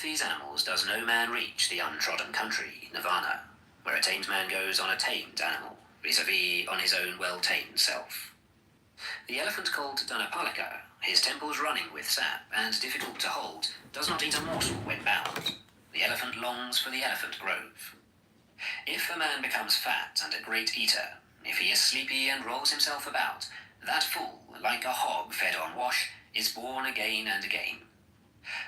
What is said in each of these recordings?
these animals does no man reach the untrodden country, Nirvana, where a tamed man goes on a tamed animal, vis-a-vis on his own well-tamed self. The elephant called Dhanapalika, his temples running with sap and difficult to hold, does not eat a morsel when bound. The elephant longs for the elephant grove. If a man becomes fat and a great eater, if he is sleepy and rolls himself about, that fool, like a hog fed on wash, is born again and again.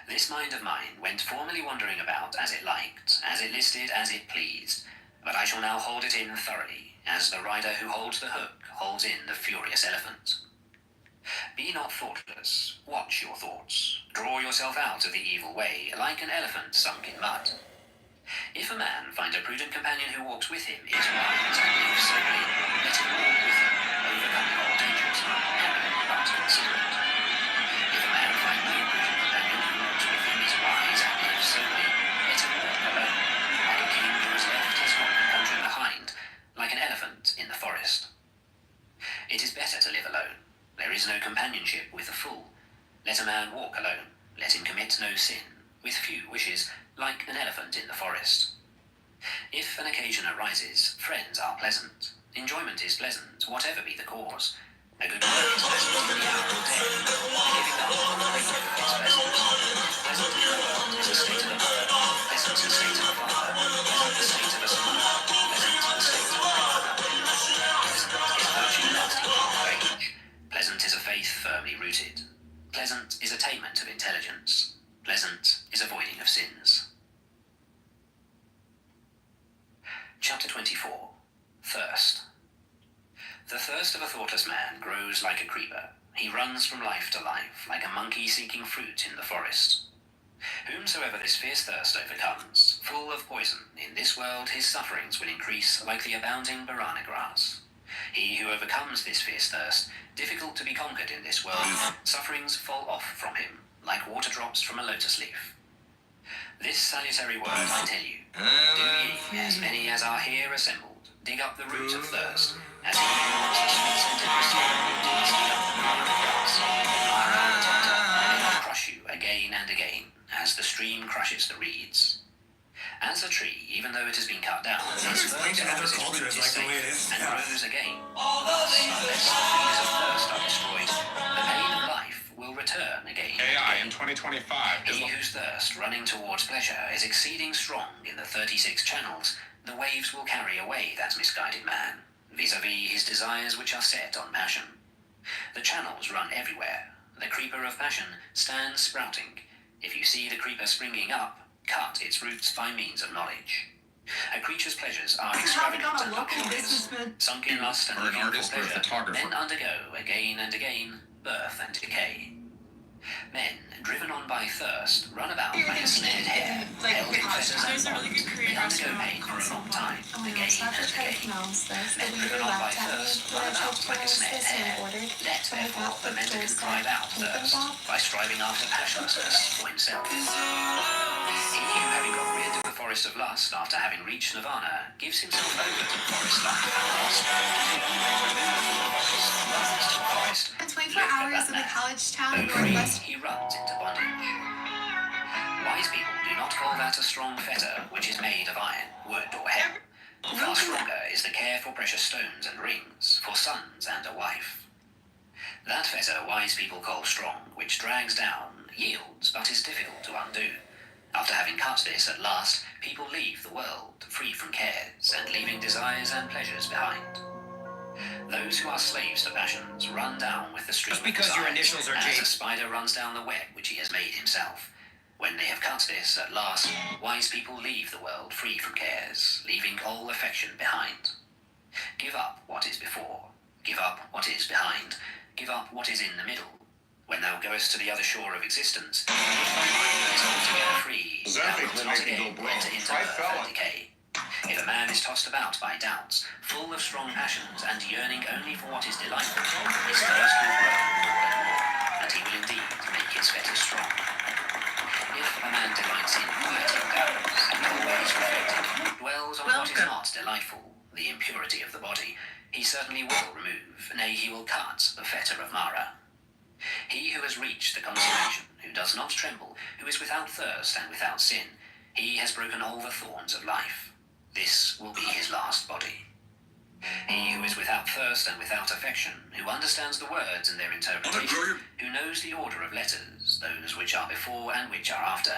This mind of mine went formerly wandering about as it liked, as it listed, as it pleased, but I shall now hold it in thoroughly, as the rider who holds the hook holds in the furious elephant. Be not thoughtless, watch your thoughts, draw yourself out of the evil way, like an elephant sunk in mud. If a man find a prudent companion who walks with him, is wise and lives soberly, let him walk with him, overcoming all dangers, happy but considerate. If a man find no prudent companion who walks with him, is wise and lives soberly, let him walk alone, like a king who has left his home and country behind, like an elephant in the forest. It is better to live alone. There is no companionship with a fool. Let a man walk alone, let him commit no sin, with few wishes, like an elephant in the forest. If an occasion arises, friends are pleasant. Enjoyment is pleasant, whatever be the cause. A good word is pleasant in the hour of day. A giving up on the way is pleasant. Pleasant in the world is a state of a mother, pleasant the state of a father, pleasant the state of a son, pleasant the state of a brother. Pleasant is virtue lasting in age. Pleasant is a faith firmly rooted. Pleasant is attainment of intelligence. Pleasant is avoiding of sins. Chapter 24. Thirst. The thirst of a thoughtless man grows like a creeper. He runs from life to life, like a monkey seeking fruit in the forest. Whomsoever this fierce thirst overcomes, full of poison, in this world his sufferings will increase like the abounding banana grass. He who overcomes this fierce thirst, difficult to be conquered in this world, sufferings fall off from him, like water drops from a lotus leaf. This salutary word I tell you, do ye, as many as are here assembled, dig up the root of thirst, as he who wants the sweet-scented Christian digs up the banana grass. I am the tempter, and it will crush you again and again, as the stream crushes the reeds. As a tree, even though it has been cut down, its first its root is safe, and grows again. Thus, unless the fingers of thirst are destroyed, the pain of life will return again and AI again. in 2025. He whose thirst, running towards pleasure, is exceeding strong in the 36 channels, the waves will carry away that misguided man, vis-a-vis his desires which are set on passion. The channels run everywhere. The creeper of passion stands sprouting. If you see the creeper springing up, cut its roots by means of knowledge. A creature's pleasures are extravagant and luxurious. Sunk in lust and Or an looking artist for or a pleasure, photographer. men undergo, again and again, birth and decay. Men, driven on by thirst, run about like a snared hare, held in fetters and bonds. They undergo pain for a long time, again and again. Men driven on by thirst run about like a snared hare. Let, therefore, the mender drive out thirst by striving after passionlessness for himself. He who, having got rid of the forest of lust after having reached nirvana, gives himself over to forest life and lust. And 24 hours in the college town northwest. He runs into bondage. Wise people do not call that a strong fetter which is made of iron, wood, or hemp. Far stronger is the care for precious stones and rings, for sons and a wife. That fetter wise people call strong, which drags down, yields, but is difficult to undo. After having cut this at last, people leave the world, free from cares, and leaving desires and pleasures behind. Those who are slaves to passions run down with the stream Just because of your desires, initials are as J. a spider runs down the web which he has made himself. When they have cut this at last, wise people leave the world free from cares, leaving all affection behind. Give up what is before. Give up what is behind. Give up what is in the middle. When thou goest to the other shore of existence, if thy mind is altogether free, thou wilt not again enter into birth and decay. If a man is tossed about by doubts, full of strong passions, and yearning only for what is delightful, his thirst will grow more and more, and he will indeed make his fetters strong. If a man delights in quieting doubts, and always reflecting, dwells on what is not delightful, the impurity of the body, he certainly will remove, nay, he will cut the fetter of Mara. He who has reached the consummation, who does not tremble, who is without thirst and without sin, he has broken all the thorns of life. This will be his last body. He who is without thirst and without affection, who understands the words and their interpretation, who knows the order of letters, those which are before and which are after,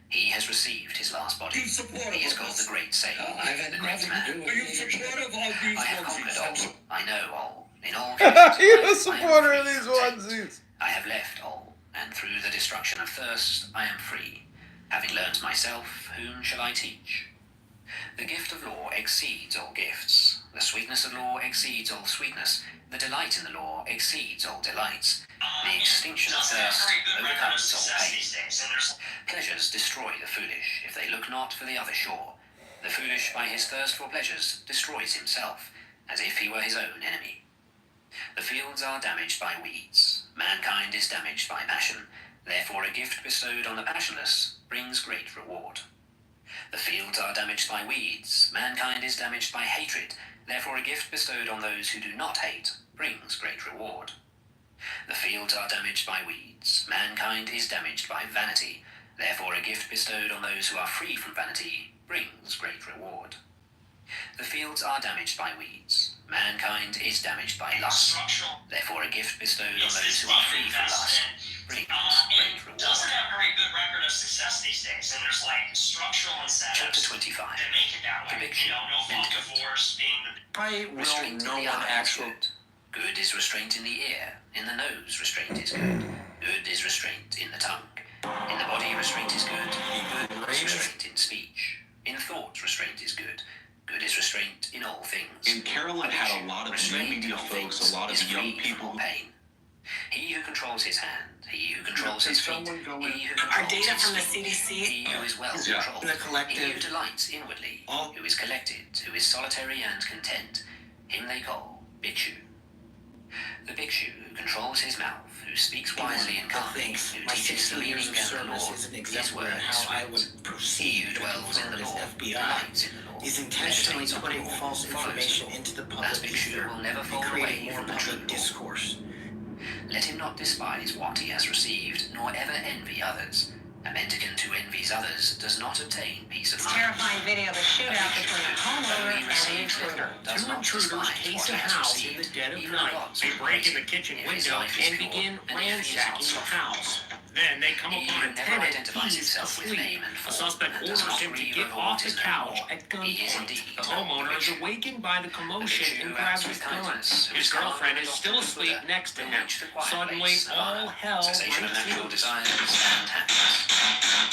he has received his last body. He is called the great sage, the great man. I have conquered all. I know all. In all cases, You're a supporter of these onesies. I have left all, and through the destruction of thirst, I am free. Having learnt myself, whom shall I teach? The gift of law exceeds all gifts. The sweetness of law exceeds all sweetness. The delight in the law exceeds all delights. The extinction of thirst overcomes all pain. Pleasures destroy the foolish, if they look not for the other shore. The foolish, by his thirst for pleasures, destroys himself, as if he were his own enemy. The fields are damaged by weeds. Mankind is damaged by passion. Therefore a gift bestowed on the passionless brings great reward. The fields are damaged by weeds. Mankind is damaged by hatred. Therefore a gift bestowed on those who do not hate brings great reward. The fields are damaged by weeds. Mankind is damaged by vanity. Therefore a gift bestowed on those who are free from vanity brings great reward. The fields are damaged by weeds. Mankind is damaged by lust. Therefore a gift bestowed on those who are free from lust brings great reward. Doesn't have a very good record of success these days, and there's like structural Chapter incentives 25. to make it that way. Conviction. No fault divorce being the I will Restraint in no the one eye is actually. good. Good is restraint in the ear. In the nose, restraint is good. Good is restraint in the tongue. In the body, restraint is good. Good is restraint in speech. In thought, restraint is good. Good is restraint in all things. And Carolyn had a lot of Restraint new media in all folks, things a lot is of young free people. from pain. He who controls his hand, he who controls his feet, someone go in? he who Our controls data his from the speech, CDC. he who is well Yeah. controlled, The collective. he who delights inwardly, All- who is collected, who is solitary and content, him they call Bhikshu. The Bhikshu who controls his mouth, who speaks wisely and calmly, Thanks. who My teaches the 16 years meaning of and the law, service is an his example word of is how I sweet. would He proceed who to dwells in confirm the as law FBI delights in the law, is intentionally meditates on the putting law, false follows the information law. into the That public Bhikshu ether will never and fall creating away more from the true public law. discourse. Let him not despise what he has received, nor ever envy others. A mendicant who envies others does not obtain peace of mind. Terrifying video of a shootout between a homeowner Though he and an receives intruder. little, does Two not intruders despise case what a he has house in received. the dead of Even night. gods They will break praise in the him kitchen if his window life is and pure, begin and if he is not ransacking the slothful. house. Then they come He upon who a never tenant. identifies He's himself with asleep. name and The form, suspect and does orders not him to grieve get over off what the is no couch more. at He is gunpoint. indeed The the homeowner is Bhikshu. awakened by the commotion Bhikshu and grabs acts his with gun. kindness, who His is calm girlfriend and is often still the asleep Buddha, next to will him. reach the quiet Suddenly, place, all nirvana, hell cessation of breaks natural loose. desires and happiness.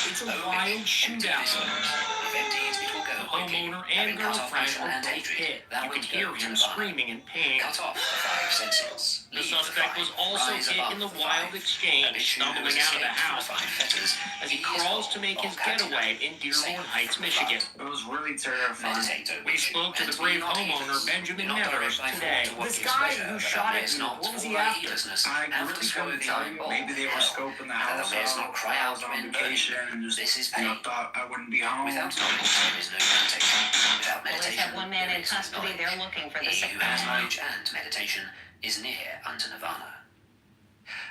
It's a O wild Bhikshu, empty shootout. this moment. If emptied, it will go The quickly. homeowner and Having cut off girlfriend passion are and both hatred, hit. thou You can wilt hear go to him nirvana. screaming in pain. Cut off the five senses. The Leave suspect the was five. also Rise hit above in the the wild five. exchange, A Bhikshu who stumbling has out of the escaped from house the five fetters, as he he is crawls called to make his Bhikshu, getaway in safe Dearborn Heights, from the Michigan. flood. It was really terrifying. Meditate, O We Bhikshu, spoke to and the be brave not homeowner, heedless. Benjamin Do not direct Nevers, thy thought today. to what This gives guy pleasure, who that shot thou at mayest you, not what was through he thy after? heedlessness I have to really swallow couldn't the tell iron you. ball, Maybe they were hell, scoping the and that house thou mayest out not cry while I out was on when vacation burning. and just, This is you know, pain. thought I wouldn't be home. Without knowledge, there is no meditation. Without Police meditation, have one man there in is no custody. knowledge. They're looking for the He sick who has man. knowledge and meditation is near unto nirvana.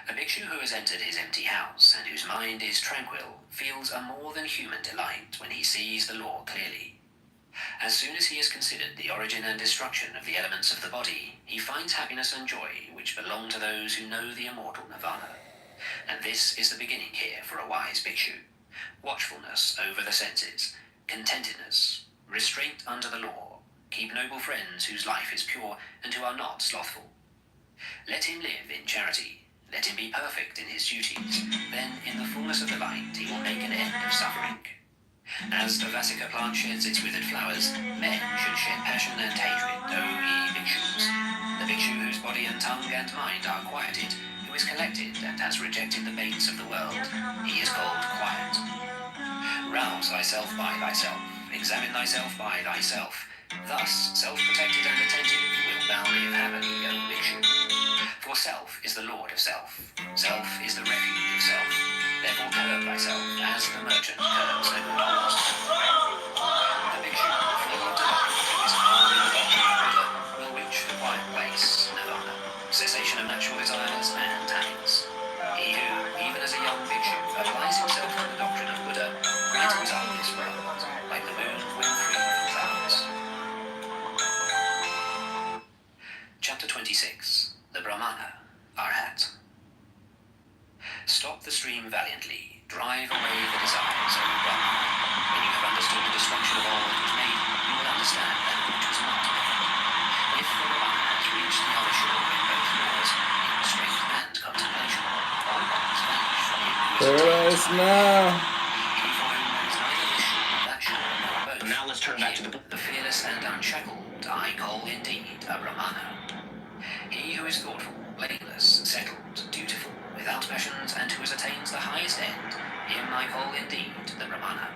A Bhikshu who has entered his empty house and whose mind is tranquil feels a more than human delight when he sees the law clearly. As soon as he has considered the origin and destruction of the elements of the body, he finds happiness and joy which belong to those who know the immortal nirvana. And this is the beginning here for a wise Bhikshu. Watchfulness over the senses, contentedness, restraint under the law, keep noble friends whose life is pure and who are not slothful. Let him live in charity, let him be perfect in his duties, then in the fullness of the light he will make an end of suffering. As the Vasica plant sheds its withered flowers, men should shed passion and hatred, O ye Bhikshus. The Bhikshu whose body and tongue and mind are quieted, who is collected and has rejected the baits of the world, he is called quiet. Rouse thyself by thyself, examine thyself by thyself. Thus, self-protected and attentive, wilt thou live happily, O Bhikshu. For self is the lord of self. Self is the refuge of self. Therefore curb thyself, as the merchant curbs the good horse. The Bhikshu, full of delight, who is calm in the body of Buddha, will reach the quiet place, nirvana, cessation of natural desires and happiness. He who, even as a young Bhikshu, this world, like the moon when free from clouds. Chapter 26. The Brahmana, Arhat. Stop the stream valiantly, drive away the desires, O Brahmana. When you have understood the destruction of all that was made, you will understand that which was not made. If the Brahmana has reached the other shore in both laws, in strength and contemplation, all bonds vanish from him who is Paradise now. he for whom there is neither this shore nor that shore nor both. Now let's turn back to the fearless and unshackled I call indeed a Brahmana. He who is thoughtful, blameless, settled, dutiful, without passions, and who has attained the highest end, him I call indeed the Brahmana.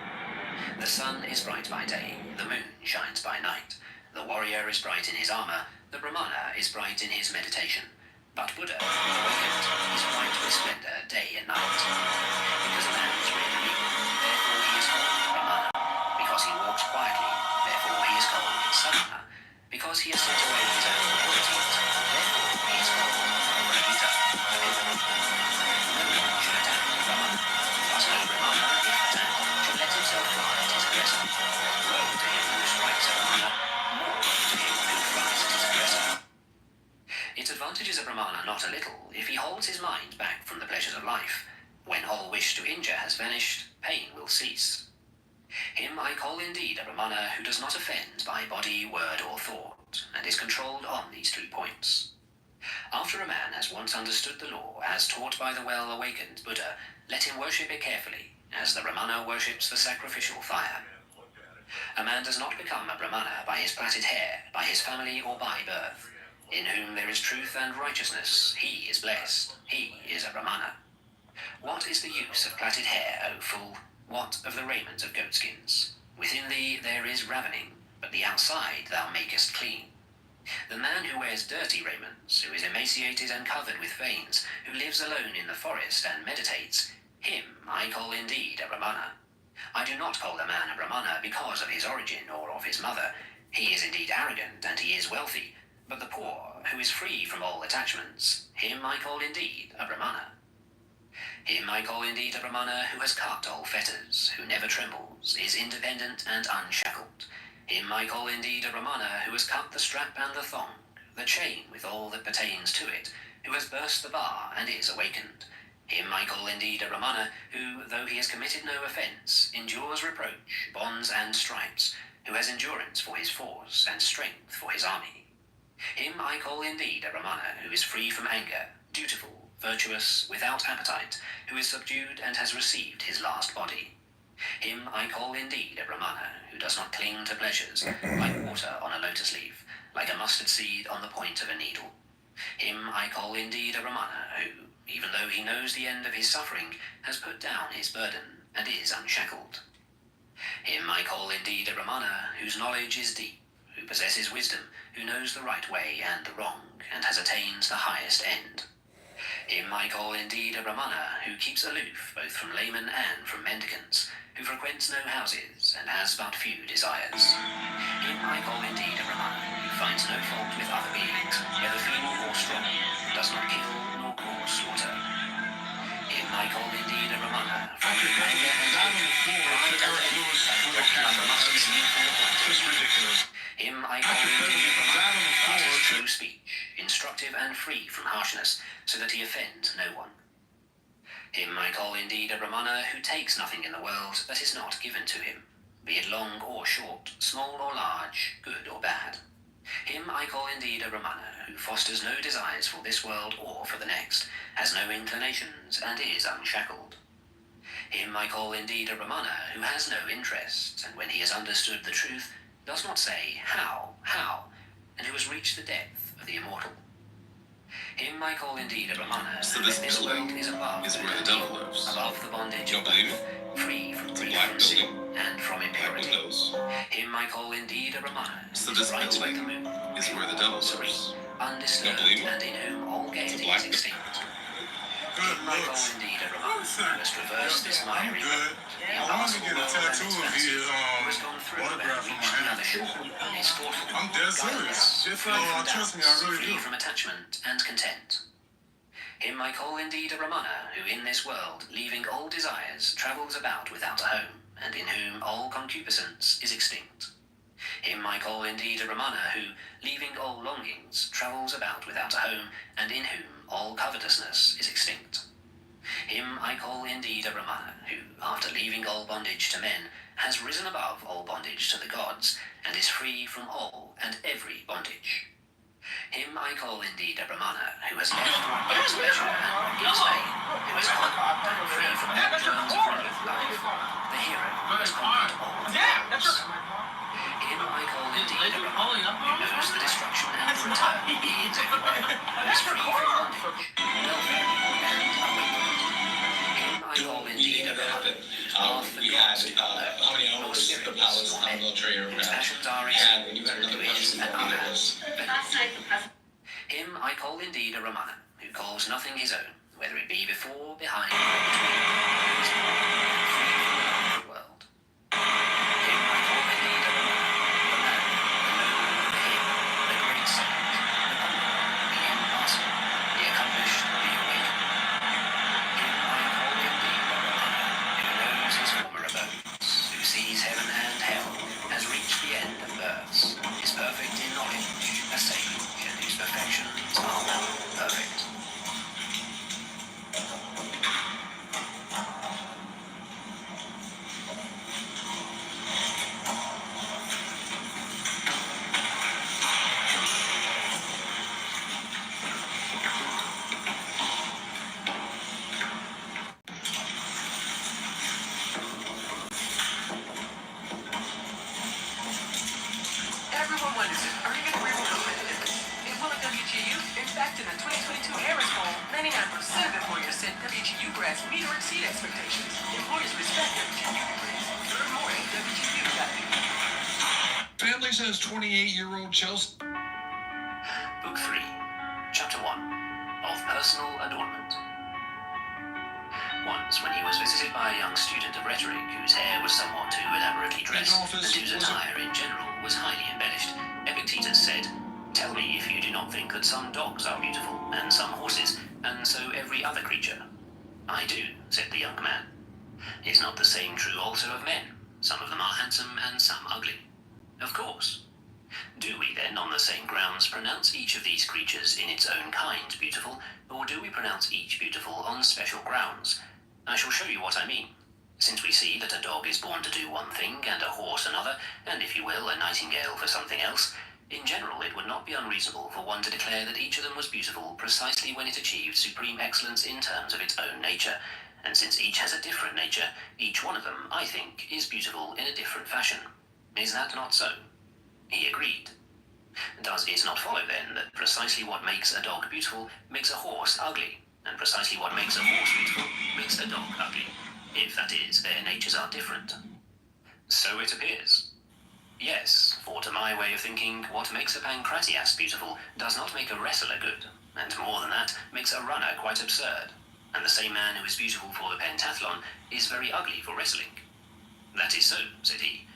The sun is bright by day, the moon shines by night. The warrior is bright in his armor, the Brahmana is bright in his meditation. But Buddha, who is awakened, is bright with splendor day and night. Because a man is really real, therefore he is called Brahmana. Because he walks quietly, therefore he is called Sadhana. Because he has sent away his own impurities, therefore he is called Brahmita. No one should attack the Brahmana, but no Brahmana, if attacked, should let himself fly at his aggressor. Woe to him who strikes a Brahmana, more woe to him who flies at his aggressor. It advantages a Brahmana not a little if he holds his mind back from the pleasures of life. When all wish to injure has vanished, pain will cease. Him I call indeed a Brahmana who does not offend by body, word, or thought, and is controlled on these 3 points. After a man has once understood the law, as taught by the well-awakened Buddha, let him worship it carefully, as the Brahmana worships the sacrificial fire. A man does not become a Brahmana by his plaited hair, by his family, or by birth. In whom there is truth and righteousness, he is blessed, he is a Brahmana. What is the use of plaited hair, O fool? What of the raiment of goatskins? Within thee there is ravening, but the outside thou makest clean. The man who wears dirty raiments, who is emaciated and covered with veins, who lives alone in the forest and meditates, him I call indeed a Brahmana. I do not call a man a Brahmana because of his origin or of his mother. He is indeed arrogant and he is wealthy, but the poor, who is free from all attachments, him I call indeed a Brahmana. Him I call indeed a Brahmana who has cut all fetters, who never trembles, is independent and unshackled. Him I call indeed a Brahmana who has cut the strap and the thong, the chain with all that pertains to it, who has burst the bar and is awakened. Him I call indeed a Brahmana who, though he has committed no offence, endures reproach, bonds and stripes, who has endurance for his force and strength for his army. Him I call indeed a Brahmana who is free from anger, dutiful, virtuous, without appetite, who is subdued and has received his last body. Him I call indeed a Brahmana who does not cling to pleasures, like water on a lotus leaf, like a mustard seed on the point of a needle. Him I call indeed a Brahmana who, even though he knows the end of his suffering, has put down his burden and is unshackled. Him I call indeed a Brahmana whose knowledge is deep, who possesses wisdom, who knows the right way and the wrong, and has attained the highest end. Him I call indeed a Brahmana who keeps aloof both from laymen and from mendicants, who frequents no houses and has but few desires. Him I call indeed a Brahmana who finds no fault with other beings, whether feeble or strong, who does not kill nor cause slaughter. Him I call indeed a Brahmana from whom anger and pride and envy like a mustard seed from the point of a needle. Him I call indeed a Brahmana who utters true speech, instructive and free from harshness, so that he offend no one. Him I call indeed a Brahmana who takes nothing in the world that is not given to him, be it long or short, small or large, good or bad. Him I call indeed a Brahmana who fosters no desires for this world or for the next, has no inclinations, and is unshackled. Him I call indeed a Brahmana who has no interest, and when he has understood the truth, does not say, how, and who has reached the depth of the immortal. Him I call indeed a Brahmana, So who this in this building world is above is the where the devil, devil lives. above the bondage You of don't believe both, free from It's a grief, black from sin, building. and from Black impurity. windows. Him I call indeed a Brahmana, So who this is bright like the building moon, is pure, where the devil serene, lives. undisturbed, believe it? and in whom all gaiety black is extinct. Good Him I call looks. indeed a Brahmana, who has traversed this I'm miry good. road, the I want to impassable get a world and tattoo its of fancy, his who has gone through and autograph on reached my the hand. other shore, is thoughtful, I'm dead serious. guileless, Just free from trust me, I doubts, really free do. from attachment and content. Him I call indeed a Brahmana, who in this world, leaving all desires, travels about without a home, and in whom all concupiscence is extinct. Him I call indeed a Brahmana, who, leaving all longings, travels about without a home, and in whom all covetousness is extinct. Him I call indeed a Brahmana, who, after leaving all bondage to men, has risen above all bondage to the gods, and is free from all and every bondage. Him I call indeed a Brahmana, who has left what gives pleasure and what gives pain, who is conquered and free from all germs of life, the hero who has conquered all worlds. Him I call indeed a Brahmana, who knows the destruction and the return he is everywhere, who is free from bondage, welfare, and awakenment. Him I call indeed a Brahmana, whose path the gods do not know, how many nor hours the spirits, palace nor on men, military whose aircraft passions are had when extinct, you had another who is person an walking other. with us. Him I call indeed a Brahmana, who calls nothing his own, whether it be before, behind, or between, who is born and free from the outward world. Him I call indeed a Brahmana, the man, the noble, the hero, the great sage, the conqueror, the impartial, the accomplished, the awakened. Him I call indeed a Brahmana, who knows his former abodes, who sees heaven and hell, has reached the end of births, is perfect in knowledge, a sage, and whose perfections are now perfect. Everyone wonders if earning a career will come with it. It will at WGU. In fact, in the 2022 Harris Poll, 99% of employers said WGU grads meet or exceed expectations. Employers respect WGU degrees. Learn more at WGU.edu. Family says 28-year-old Chelsea. Book 3, Chapter 1, of Personal Adornment. Once, when he was visited by a young student of rhetoric whose hair was somewhat too elaborately dressed, and whose attire in general was highly embellished, Epictetus said, "Tell me if you do not think that some dogs are beautiful, and some horses, and so every other creature." "I do," said the young man. "Is not the same true also of men? Some of them are handsome, and some ugly." "Of course." "Do we then, on the same grounds, pronounce each of these creatures in its own kind beautiful, or do we pronounce each beautiful on special grounds? I shall show you what I mean. Since we see that a dog is born to do one thing, and a horse another, and, if you will, a nightingale for something else, in general it would not be unreasonable for one to declare that each of them was beautiful precisely when it achieved supreme excellence in terms of its own nature, and since each has a different nature, each one of them, I think, is beautiful in a different fashion. Is that not so?" He agreed. "Does it not follow, then, that precisely what makes a dog beautiful makes a horse ugly, and precisely what makes a horse beautiful makes a dog ugly, if, that is, their natures are different?" "So it appears." "Yes, for to my way of thinking, what makes a pancratias beautiful does not make a wrestler good, and more than that, makes a runner quite absurd, and the same man who is beautiful for the pentathlon is very ugly for wrestling." "That is so," said he.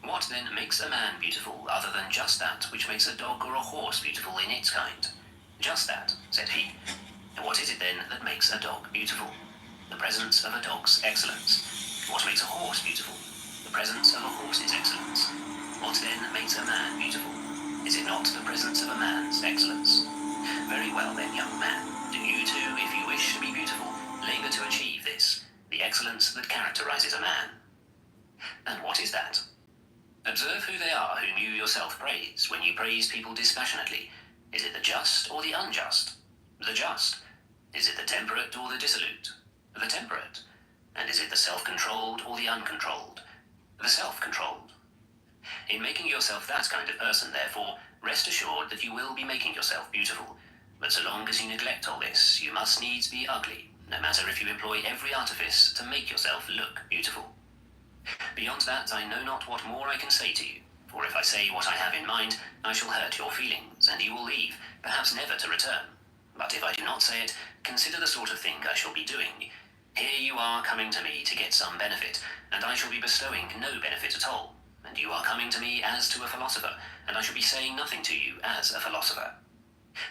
"What then makes a man beautiful other than just that which makes a dog or a horse beautiful in its kind?" "Just that," said he. "What is it then that makes a dog beautiful?" "The presence of a dog's excellence." "What makes a horse beautiful?" "The presence of a horse's excellence." "What then makes a man beautiful? Is it not the presence of a man's excellence?" "Very well then, young man, do you too, if you wish to be beautiful, labor to achieve this, the excellence that characterizes a man." "And what is that?" "Observe who they are whom you yourself praise, when you praise people dispassionately. Is it the just or the unjust? The just. Is it the temperate or the dissolute? The temperate. And is it the self-controlled or the uncontrolled? The self-controlled. In making yourself that kind of person, therefore, rest assured that you will be making yourself beautiful. But so long as you neglect all this, you must needs be ugly, no matter if you employ every artifice to make yourself look beautiful. Beyond that, I know not what more I can say to you, for if I say what I have in mind, I shall hurt your feelings, and you will leave, perhaps never to return. But if I do not say it, consider the sort of thing I shall be doing. Here you are coming to me to get some benefit, and I shall be bestowing no benefit at all. And you are coming to me as to a philosopher, and I shall be saying nothing to you as a philosopher.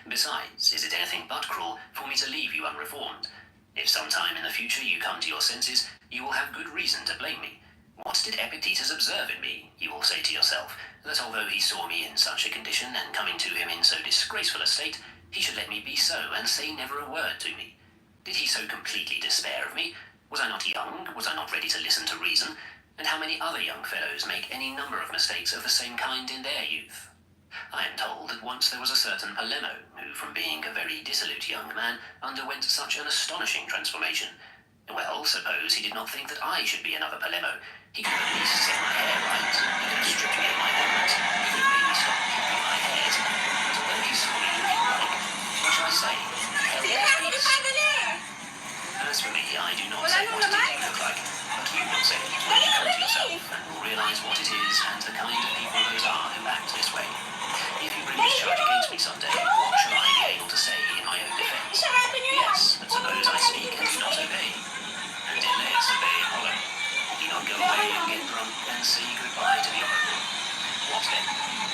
Besides, is it anything but cruel for me to leave you unreformed? If some time in the future you come to your senses, you will have good reason to blame me. What did Epictetus observe in me, you will say to yourself, that although he saw me in such a condition, and coming to him in so disgraceful a state, he should let me be so, and say never a word to me? Did he so completely despair of me? Was I not young? Was I not ready to listen to reason? And how many other young fellows make any number of mistakes of the same kind in their youth? I am told that once there was a certain Polemo, who from being a very dissolute young man, underwent such an astonishing transformation. Well, suppose he did not think that I should be another Polemo. He could at least set my hair right, he could have stripped me of my ornaments, he could have made me stop keeping my hairs. But although he saw me looking like, what shall I say, he held his peace. As for me, I do not say what did he look like, but you will say it when you come to yourself, and will realize what it is and the kind of people those are who act this way. If you bring this charge against me someday, what shall I be able to say in my own defense? Yes, but suppose I speak and do not obey. And did Laius obey Apollo? Did he not go away and get drunk and say goodbye to the oracle? What then?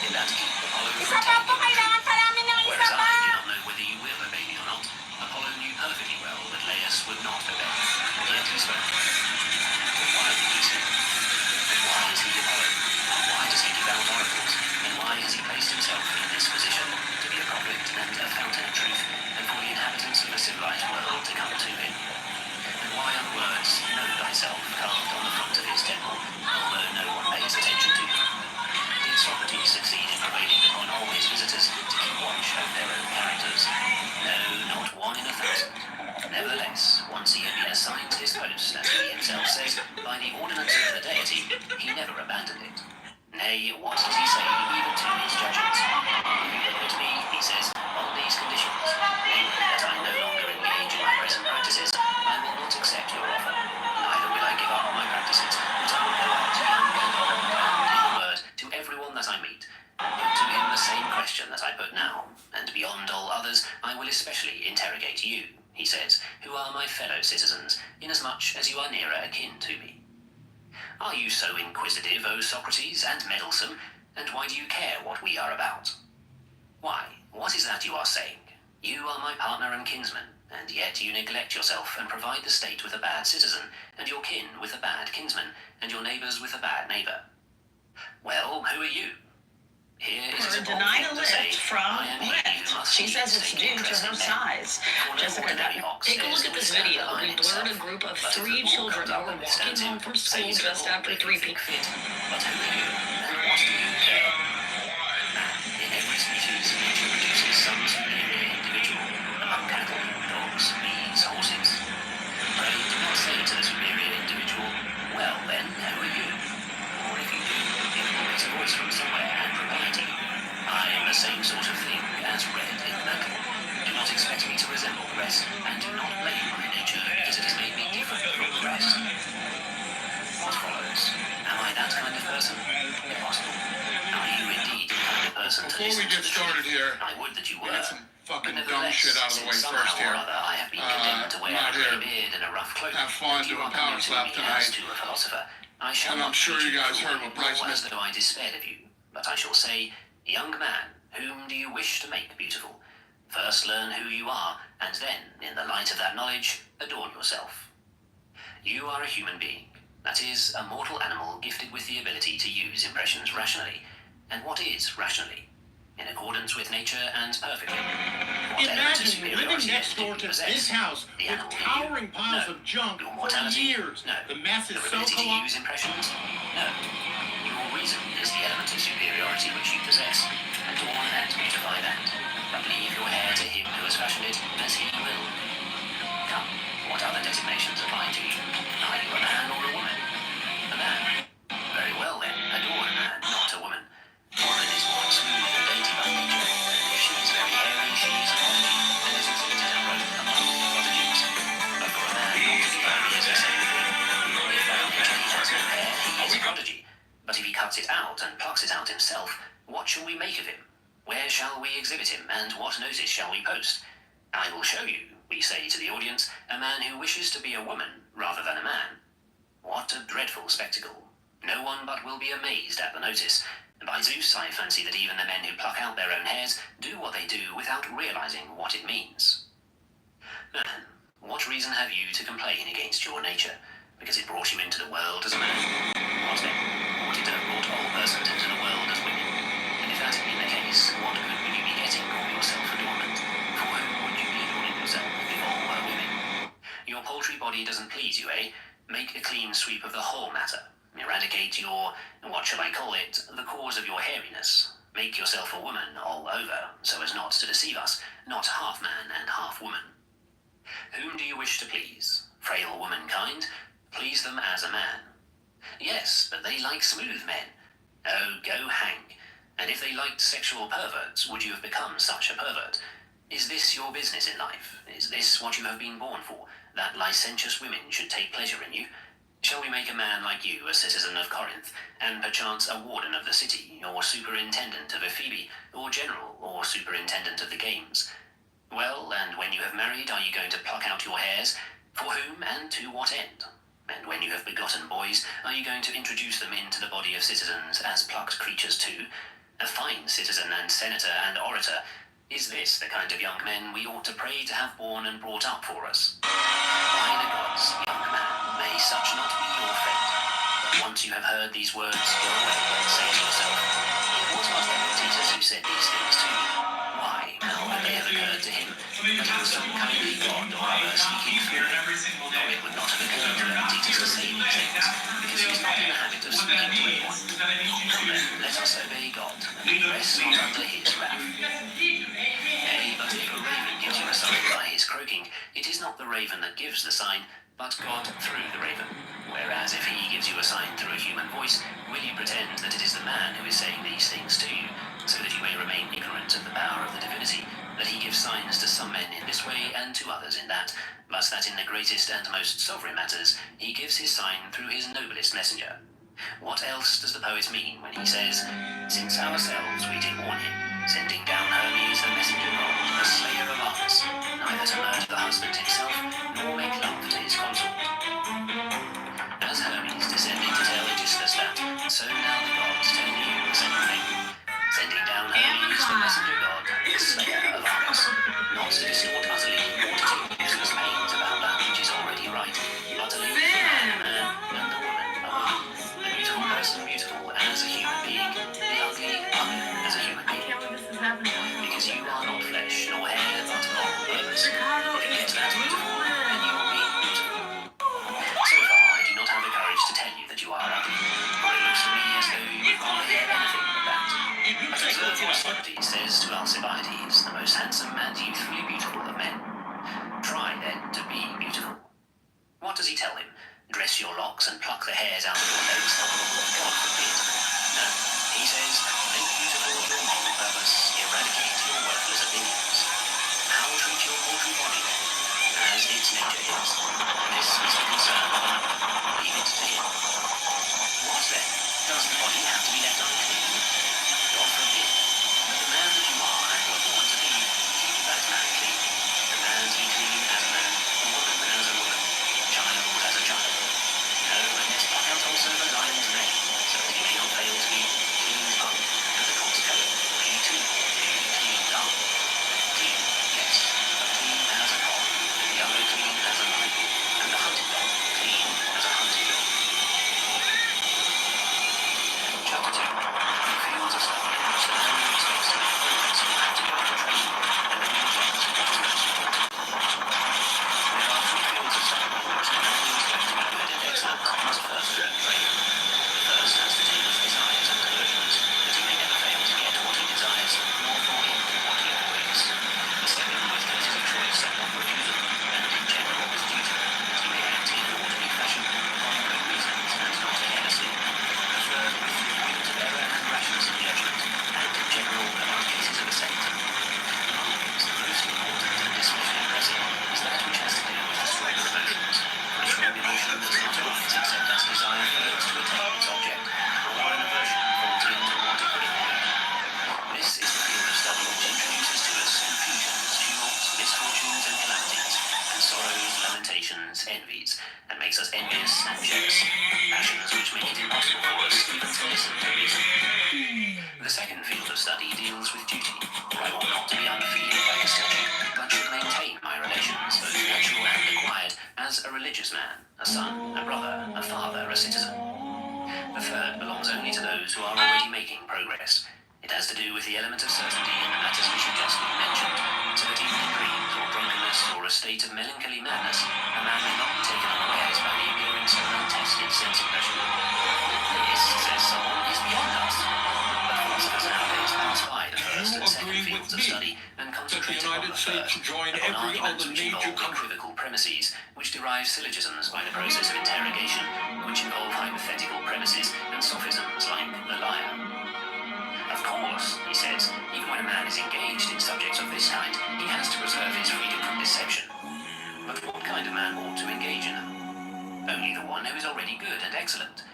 Did that keep Apollo from telling you the truth? Whereas I do not know whether you will obey me or not. Apollo knew perfectly well that Laius would not obey, and yet he spoke. But why did he speak? And why is he Apollo? Why does he give out oracles? And why has he placed himself in this position to be a prophet and a fountain of truth, and for the inhabitants of the civilized world to come to him? And why are the words, know thyself, carved on the front of his temple, although no one pays attention to them? Did Socrates succeed in prevailing upon all his visitors to keep watch over their own characters? No, not one in 1,000. Nevertheless, once he had been assigned to his post, as he himself says, by the ordinance of the deity, he never abandoned it. Nay, what does he say even to his judges? You will put me, he says, on these conditions, namely, that I no longer engage in my present practices, I will not accept your offer. Neither will I give up my practices, but I will go out young and old, and, in a word, to everyone that I meet, put to him the same question that I put now, and beyond all others, I will especially interrogate you, he says, who are my fellow citizens, inasmuch as you are nearer akin to me. Are you so inquisitive, O Socrates, and meddlesome, and why do you care what we are about? Why, what is that you are saying? You are my partner and kinsman, and yet you neglect yourself and provide the state with a bad citizen, and your kin with a bad kinsman, and your neighbors with a bad neighbor. Well, who are you? Here is We're a bold denied thing a to say, lift from I am he who Lyft. must She needs says it's take due to interest her in men. size. For no Jessica, ordinary ox take a dares look to at this withstand video. the lion We blurred a himself. group of But if 3 the bull children comes who up were and walking withstands him, home from school saves the just bull after breaking 3 feet. p.m. But who are you, and what do you care? In every species, nature produces some superior individual, among cattle, dogs, bees, horses. Pray do not say to the superior individual, well then, who are you? Or if you do, it will get a voice from somewhere and reply to you, I am the same sort of thing as red in the mantle. Do not expect me to resemble the rest, and do not blame my nature because it has made me different from the rest. What follows? Am I that kind of person? Impossible. Are you indeed the kind of person to Before we listen get to the started truth? here, I would that you were. get some fucking But dumb nevertheless, shit out of the way since first somehow here. or other I have been condemned to wear I'm a out grey here. beard and a rough cloak, Have fun and you doing are coming power to slap me tonight. as to a philosopher, I shall And I'm not sure treat you guys cruelly, heard what Bryce nor as meant. though I despaired of you, but I shall say, young man, whom do you wish to make beautiful? First learn who you are, and then, in the light of that knowledge, adorn yourself. You are a human being, that is, a mortal animal gifted with the ability to use impressions rationally. And what is rationally? In accordance with nature and perfectly. What element of Imagine living superiority next then door do you to possess? this house The with animal in you? towering piles No. of junk Your for mortality? years. No. The mess is Your so ability to colossal. use impressions? No. Your reason is the element of superiority which you possess. Adorn and beautify that. But leave your hair to him who has fashioned it, as he will. Come, what other designations apply to you? Are you a man or a woman? A man. Very well then, adorn a man, not a woman. Woman is more smooth and dainty by nature. If she is very hairy, she is a prodigy, and is exhibited and wrote among the prodigies. But for a man not to be hairy is the same thing. If by nature he has no hair, he is a prodigy. But if he cuts it out and plucks it out himself, what shall we make of him? Where shall we exhibit him, and what notice shall we post? I will show you, we say to the audience, a man who wishes to be a woman rather than a man. What a dreadful spectacle. No one but will be amazed at the notice. By Zeus, I fancy that even the men who pluck out their own hairs do what they do without realizing what it means. Man, what reason have you to complain against your nature? because it brought you into the world as a man? What then? Would it have brought all persons into the world as women? And if that had been the case, what good would you be getting for your self-adornment? For whom would you be adorning yourself if all were women? Your paltry body doesn't please you, eh? Make a clean sweep of the whole matter. Eradicate your, what shall I call it, the cause of your hairiness. Make yourself a woman all over, so as not to deceive us, not half man and half woman. Whom do you wish to please? Frail womankind? Please them as a man. Yes, but they like smooth men. Oh, go hang. And if they liked sexual perverts, would you have become such a pervert? Is this your business in life? Is this what you have been born for, that licentious women should take pleasure in you? Shall we make a man like you a citizen of Corinth, and perchance a warden of the city, or superintendent of Ephebi, or general, or superintendent of the games? Well, and when you have married, are you going to pluck out your hairs? For whom and to what end? And when you have begotten boys, are you going to introduce them into the body of citizens as plucked creatures too? A fine citizen and senator and orator. Is this the kind of young men we ought to pray to have born and brought up for us? By the gods, young man, may such not be your fate. But once you have heard these words, go away and say to yourself, it was not Epictetus who said these things to me. Why, how had they have occurred to him? But it was some kindly god or other speaking through him. For it would not have occurred to Epictetus to say these things, because he is not in the habit of speaking to anyone. Come then, let us obey God, and rest not under his wrath. Nay, but if a raven gives you a sign by his croaking, it is not the raven that gives the sign, but God through the raven. Whereas if he gives you a sign through a human voice, will you pretend that it is the man who is saying these things to you, so that you may remain ignorant of the power of the divinity, that he gives signs to some men in this way and to others in that, but that in the greatest and most sovereign matters he gives his sign through his noblest messenger? What else does the poet mean when he says, since ourselves we did warn him, sending down Hermes the messenger god, the slayer of Argus, neither to murder the husband himself, nor make love to his consort? As Hermes descended to tell Aegisthus that, so now the gods tell you the same thing, sending down Hermes the messenger god, the slayer of Argus, not to distort utterly, or to take useless pains about that which is already right, but to leave the man a man, and the woman a woman, the beautiful person beautiful as a human being, the ugly as a human being. Because you are not flesh nor hair, but moral purpose. If you get that beautiful, then you will be beautiful. So far, I do not have the courage to tell you that you are ugly, for it looks to me as though you would rather hear anything but that. But observe what Socrates says to Alcibiades, the most handsome and youthfully beautiful of men. Try, then, to be beautiful. What does he tell him? Dress your locks and pluck the hairs out of your legs? God forbid. No, he says, make beautiful your moral purpose, eradicate your worthless opinions. How treat your paltry body, then, as its nature is? This is the concern of another. Leave it to him. What then? Does the body have to be left unclean? God forbid. But the man that you are and were born to be, keep that man clean. The man to be clean as a man, the woman as a woman, child as a child. No, and let's pluck out also the lion's mane, so that he may not fail to be cleaned up, and the cock's coat, he too may be cleaned up. Clean, yes, but clean as a cock, the other clean as a lion, and the hunted dog clean as a hunted dog. Chapter 2. The fields of study in which the man expects to make progress will have to go into training, and the new jobs will be most important. There are three fields of study in which the man who is going to be good and excellent must first be trained. The first has to do with desires and aversions, that he may never fail to get what he desires, nor fall in what he avoids. The second with cases of choice and of refusal, and in general with duty, that he may act in an orderly fashion, on good reasons, and not carelessly. The third with the avoidance of error and rashness of judgment, and in general about cases of assent. Among these, the most important and especially pressing is that which has to do with the stronger emotions. The strong emotion does not arise except as desire first to attain its object, or an aversion falls into what it would avoid. This is the field of study which introduces to us confusions, tumults, misfortunes and calamities, and sorrows, lamentations, envies, and makes us envious and jealous, passions which make it impossible for us even to listen to reason. The second field of study deals with duty, for I ought not to be unfeeling like a statue, but should maintain my relations, both natural and acquired, as a religious religious man, a son, a brother, a father, a citizen. The third belongs only to those who are already making progress. It has to do with the element of certainty in the matters which have just been mentioned, so that even in dreams or drunkenness or a state of melancholy madness, a man may not be taken unawares by the appearance of an untested sense impression. This, says someone, is beyond us. But philosophers nowadays pass by the first and second fields of study and concentrate upon the third, upon arguments which involve equivocal premises, which derive syllogisms by the process of interrogation, which involve hypothetical premises and sophisms like the liar. Of course, he says, even when a man is engaged in subjects of this kind, he has to preserve his freedom from deception. But what kind of man ought to engage in them? Only the one who is already good and excellent.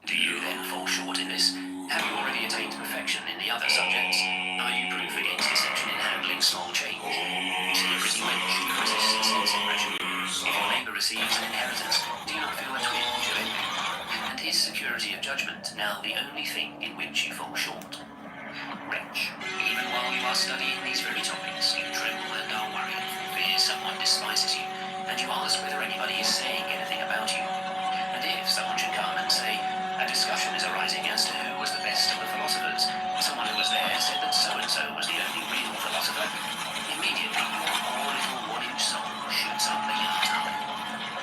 Do you then fall short in this? Have you already attained perfection in the other subjects? Are you proof against deception in handling small change? You see a pretty wench who resists sense impression. If your neighbour receives an inheritance, do you not feel a twinge of envy? And is security of judgment now the only thing in which you fall short? Wretch, even while you are studying these very topics, you tremble and are worried, fear someone despises you, and you ask whether anybody is saying anything about you. And if someone should come and say, a discussion is arising as to who was the best of the philosophers, someone who was there said that so-and-so was the only real philosopher, immediately your poor little one-inch soul shoots up the yarn.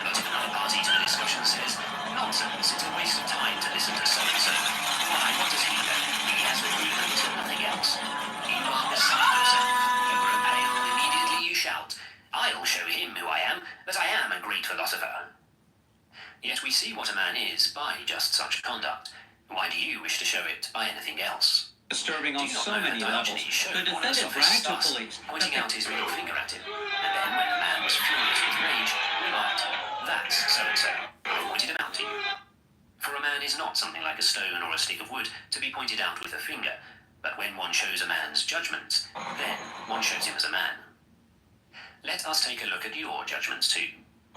But if another party to the discussion says, nonsense, it's a waste of time to listen to so-and-so, why, what does he know? He has agreement and nothing else. You are beside yourself. You grow pale, immediately you shout, I'll show him who I am, that I am a great philosopher. Yet we see what a man is by just such conduct. Why do you wish to show it by anything else? Disturbing Do on you not so know many that levels. Diogenes showed The one of the defendant sophists bragged to thus, police. pointing out his middle finger at him, and then when the man was furious with rage, remarked, that's so-and-so. I pointed him out to you. For a man is not something like a stone or a stick of wood to be pointed out with a finger, but when one shows a man's judgments, then one shows him as a man. Let us take a look at your judgments too.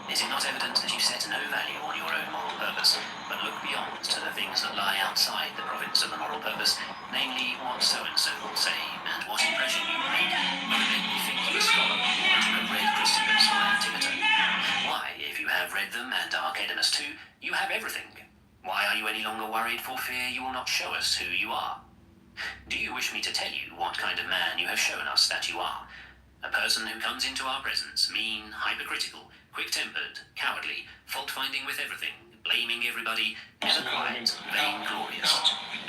Is it not evident that you set no value on your own moral purpose, but look beyond to the things that lie outside the province of the moral purpose, namely what so-and-so will say, and what impression you make when it make you think you a scholar, and you have read Chrysippus or Antipater? Why, if you have read them and Archidamus too, you have everything. Why are you any longer worried for fear you will not show us who you are? Do you wish me to tell you what kind of man you have shown us that you are? A person who comes into our presence, mean, hypercritical, quick-tempered, cowardly, fault-finding with everything, blaming everybody, never quiet, vain-glorious.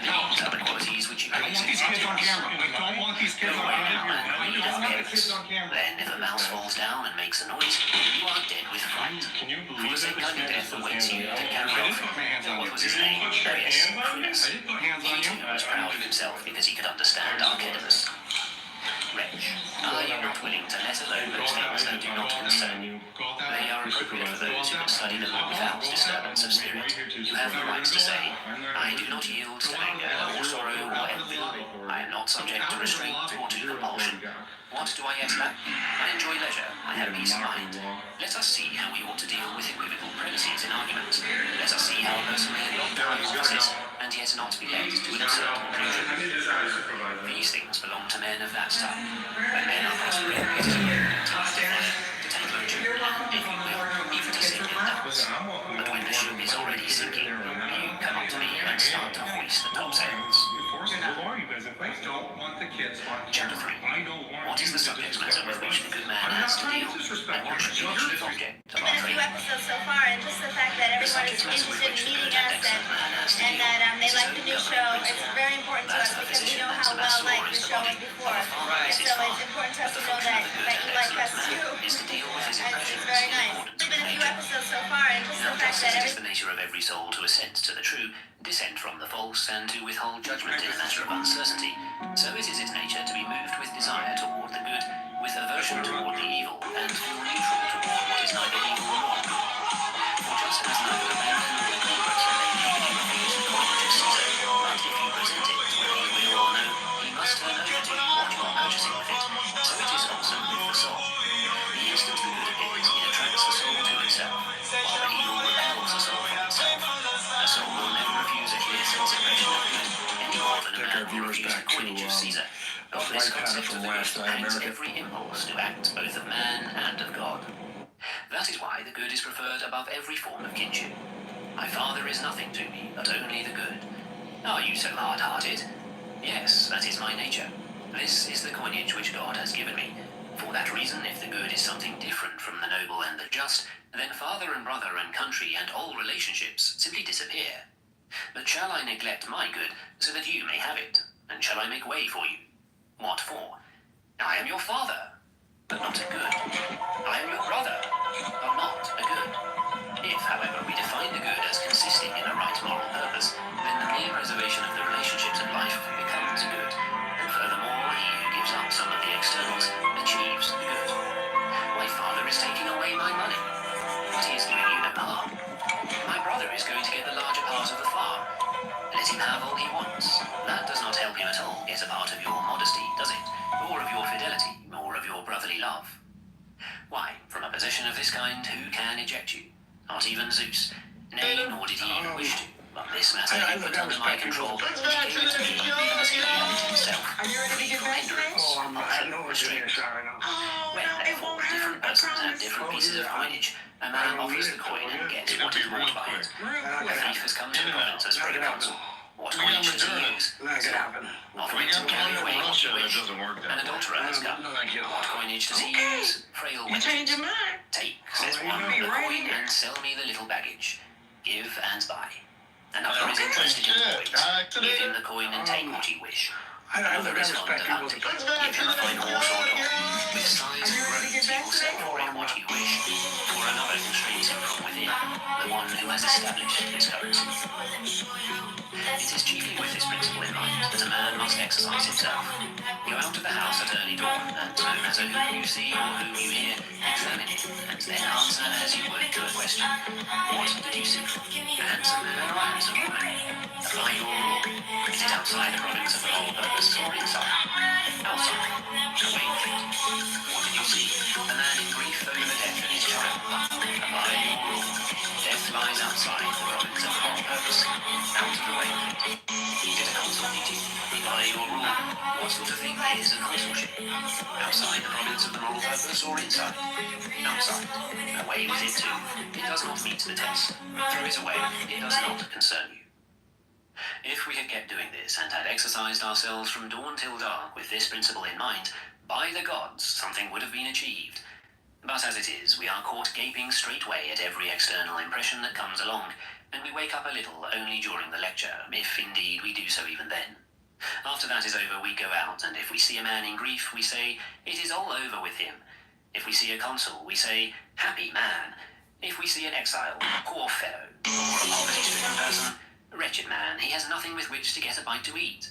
These are the qualities which you place in kids on camera. We don't want these kids on camera. Read and careless. Then, if a mouse falls down and makes a noise, you are dead with fright. Can you For believe the same kind of death awaits you that carry I off. didn't put my hands on you. What was his name? Oh yes, Crunus. I didn't put hands on He you. too was proud of himself because he could understand Archidamus. Wretch, are you not willing to let alone those things that do not concern you? They are appropriate for those who can study them without disturbance of spirit. You have the right to say, I do not yield to anger or sorrow or envy. I am not subject to restraint or to compulsion. What do I yet lack? I enjoy leisure. I have peace of mind. Let us see how we ought to deal with equivocal premises in argument. Let us see how a person may adopt our hypothesis and yet not be led to an absurd conclusion. These things belong to men of that type. When men are prospering, it is a good time to fire, to take luxury, and, if you will, even to sink in doubts. But when the ship is already sinking, you come up to me and start to hoist the topsails. Chapter 3. What is the subject matter with which the good man has to deal, and what should be the chief object of Been our a few training? episodes so far, and just the fact that The everyone is subject matter with interested which in the good meeting and us excellent man has to and deal that they is his like own the new governing show. It's principle. very important to As us the because we physician know has how the well best like law the is the show body, was before. and the father is And his so it's father. important to But us the to know function of that the good you and like excellent us man too. is to deal with his And impressions it's very in nice. accordance It's with been a few nature. episodes so far, and just Now, the fact just that as it is the nature of every soul to assent to the true, dissent from the false, and to withhold judgment in a matter of uncertainty, so it is its nature to be moved with desire toward the good, with aversion toward the evil, and feel neutral toward what is neither evil nor good. For just as neither the man nor the corporate may legally refuse to purchase Caesar, but if you present it, whether he will or no, he must turn over to you what you are purchasing with it, so it is also with the soul. The instant the good appears, it attracts the soul to itself, while the evil repels the soul from itself. A soul will never refuse a clear sense impression of good, any more than a man will refuse the coinage of Caesar. Of this concept of the good hangs every impulse to act both of man and of God. That is why the good is preferred above every form of kinship. My father is nothing to me, but only the good. Are you so hard-hearted? Yes, that is my nature. This is the coinage which God has given me. For that reason, if the good is something different from the noble and the just, then father and brother and country and all relationships simply disappear. But shall I neglect my good so that you may have it? And shall I make way for you? What for? I am your father, but not a good. I am your brother, but not a good. If, however, we define the good as consisting in a right moral purpose, then the mere preservation of the relationships of life becomes good. And furthermore, he who gives up some of the externals achieves the good. My father is taking away my money, but he is doing you no harm. My brother is going to get the larger part of the farm. Let him have all he wants. That does not help him at all get a part of your modesty, does it? Or of your fidelity, or of your brotherly love. Why, from a possession of this kind, who can eject you? Not even Zeus. Nay, nor did he even wish to. But this matter he put under my control, and he gave it to me because he loved himself. Are you ready to get vaccinated? I know what you're sorry. When, therefore, different persons have different pieces of coinage, a man offers the coin and gets what is brought by it. A thief has come to the province as proconsul. What coinage does he use? Offering to carry away what you wish. An adulterer has come. What coinage does he use? Frail You wenches. change your mind. Take, says one, the coin and sell me the little baggage. Give and buy. Another is interested in coins. Give him the coin and take what you wish. Another is fond of hunting. Give him a fine horse or dog. With size and roads he will set for it what you wish. For another constrains him from within, the one who has established his currency. It is chiefly with this principle in mind that a man must exercise himself. Go out of the house at early dawn, and no matter whom you see or whom you hear, examine him, and then answer as you would to a question. What did you see? A handsome man or a handsome woman? Apply your rule. Is it outside the province of the whole purpose or inside? Outside. Away with it. What did you see? A man in grief over the death of his child. Apply your rule. Death lies outside the province of the whole purpose. Out of the way with it. Is it a consul meeting? Apply your rule. What sort of thing is a consulship? Outside the province of the moral purpose or inside? Outside. Away with it too. It does not meet the test. Throw it away. It does not concern you. If we had kept doing this and had exercised ourselves from dawn till dark with this principle in mind, by the gods, something would have been achieved. But as it is, we are caught gaping straightway at every external impression that comes along, and we wake up a little only during the lecture, if indeed we do so even then. After that is over, we go out, and if we see a man in grief, we say, "It is all over with him." If we see a consul, we say, "Happy man." If we see an exile, "Poor fellow," or a poverty-stricken person, "Wretched man, he has nothing with which to get a bite to eat."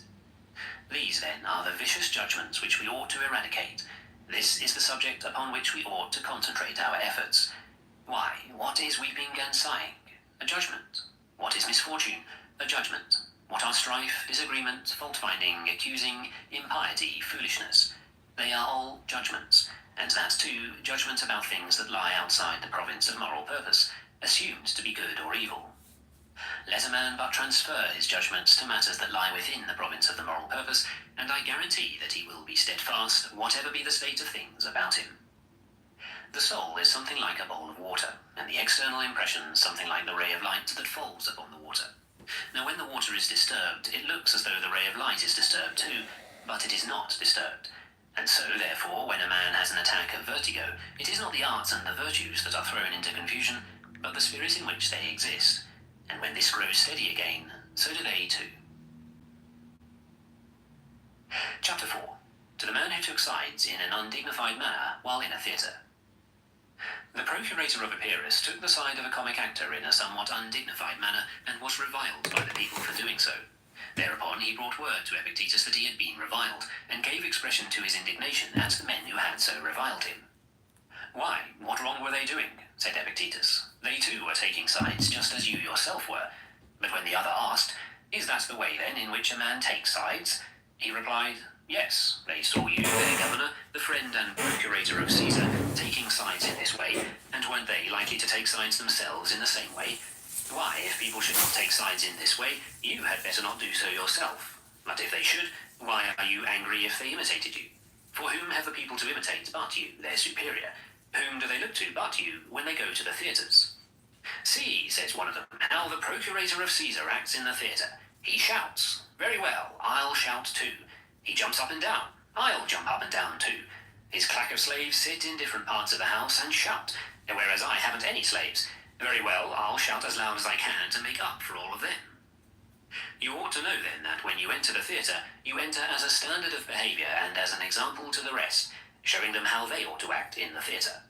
These, then, are the vicious judgments which we ought to eradicate. This is the subject upon which we ought to concentrate our efforts. Why, what is weeping and sighing? A judgment. What is misfortune? A judgment. What are strife, disagreement, fault-finding, accusing, impiety, foolishness? They are all judgments, and that too, judgments about things that lie outside the province of moral purpose, assumed to be good or evil. Let a man but transfer his judgments to matters that lie within the province of the moral purpose, and I guarantee that he will be steadfast, whatever be the state of things about him. The soul is something like a bowl of water, and the external impression something like the ray of light that falls upon the water. Now, when the water is disturbed, it looks as though the ray of light is disturbed too, but it is not disturbed. And so, therefore, when a man has an attack of vertigo, it is not the arts and the virtues that are thrown into confusion, but the spirit in which they exist. And when this grows steady again, so do they too. Chapter 4. To the man who took sides in an undignified manner while in a theatre. The procurator of Epirus took the side of a comic actor in a somewhat undignified manner, and was reviled by the people for doing so. Thereupon he brought word to Epictetus that he had been reviled, and gave expression to his indignation at the men who had so reviled him. "Why, what wrong were they doing?" said Epictetus. "They too were taking sides, just as you yourself were." But when the other asked, "Is that the way, then, in which a man takes sides?" he replied, "Yes, they saw you, their governor, the friend and procurator of Caesar, taking sides in this way, and weren't they likely to take sides themselves in the same way? Why, if people should not take sides in this way, you had better not do so yourself. But if they should, why are you angry if they imitated you? For whom have the people to imitate but you, their superior? Whom do they look to but you when they go to the theatres? See, says one of them, how the procurator of Caesar acts in the theatre. He shouts. Very well, I'll shout too. He jumps up and down. I'll jump up and down too. His clack of slaves sit in different parts of the house and shout, whereas I haven't any slaves. Very well, I'll shout as loud as I can to make up for all of them. You ought to know then that when you enter the theatre, you enter as a standard of behaviour and as an example to the rest, showing them how they ought to act in the theatre.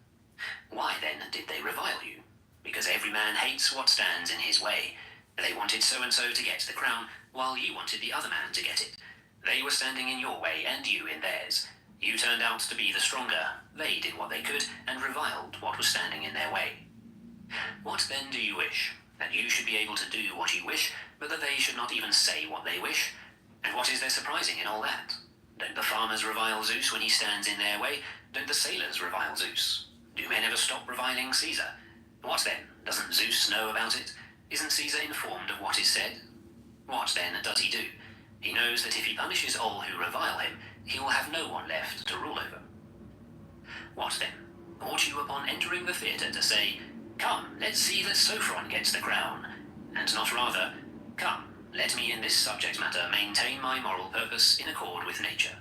Why then did they revile you? Because every man hates what stands in his way. They wanted so-and-so to get the crown, while you wanted the other man to get it. They were standing in your way and you in theirs. You turned out to be the stronger. They did what they could and reviled what was standing in their way. What then do you wish? That you should be able to do what you wish, but that they should not even say what they wish? And what is there surprising in all that? Don't the farmers revile Zeus when he stands in their way? Don't the sailors revile Zeus? Do men ever stop reviling Caesar? What then? Doesn't Zeus know about it? Isn't Caesar informed of what is said? What then does he do? He knows that if he punishes all who revile him, he will have no one left to rule over. What then? Ought you upon entering the theatre to say, "Come, let's see that Sophron gets the crown," and not rather, "Come, let me in this subject matter maintain my moral purpose in accord with nature.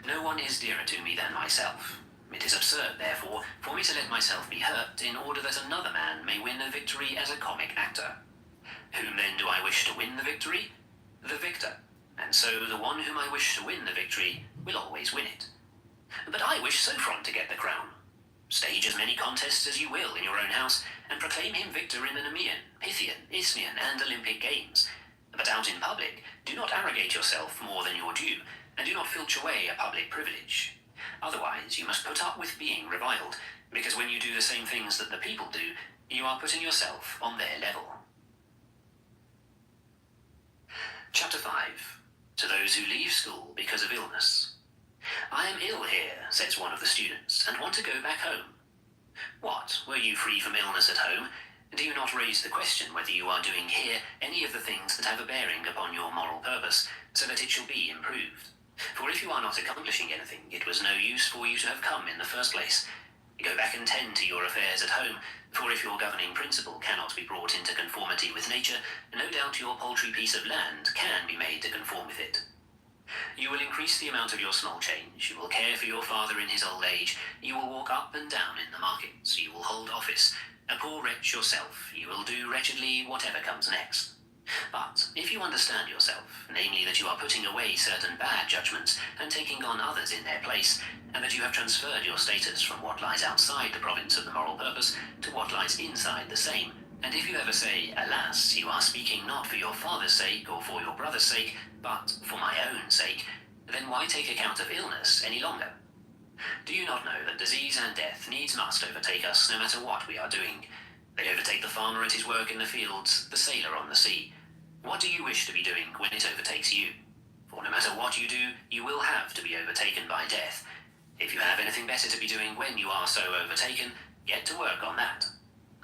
No one is dearer to me than myself. It is absurd, therefore, for me to let myself be hurt in order that another man may win a victory as a comic actor. Whom then do I wish to win the victory? The victor. And so the one whom I wish to win the victory will always win it. But I wish Sophron to get the crown. Stage as many contests as you will in your own house, and proclaim him victor in the Nemean, Pythian, Isthmian, and Olympic games. But out in public, do not arrogate yourself more than your due, and do not filch away a public privilege. Otherwise, you must put up with being reviled, because when you do the same things that the people do, you are putting yourself on their level. Chapter 5. To those who leave school because of illness. I am ill here, says one of the students, and want to go back home. What, were you free from illness at home? Do you not raise the question whether you are doing here any of the things that have a bearing upon your moral purpose, so that it shall be improved? For if you are not accomplishing anything, it was no use for you to have come in the first place. Go back and tend to your affairs at home, for if your governing principle cannot be brought into conformity with nature, no doubt your paltry piece of land can be made to conform with it. You will increase the amount of your small change, you will care for your father in his old age, you will walk up and down in the markets, you will hold office. A poor wretch yourself, you will do wretchedly whatever comes next. But if you understand yourself, namely that you are putting away certain bad judgments and taking on others in their place, and that you have transferred your status from what lies outside the province of the moral purpose to what lies inside the same, and if you ever say, "Alas, you are speaking not for your father's sake or for your brother's sake, but for my own sake," then why take account of illness any longer? Do you not know that disease and death needs must overtake us no matter what we are doing? They overtake the farmer at his work in the fields, the sailor on the sea. What do you wish to be doing when it overtakes you? For no matter what you do, you will have to be overtaken by death. If you have anything better to be doing when you are so overtaken, get to work on that.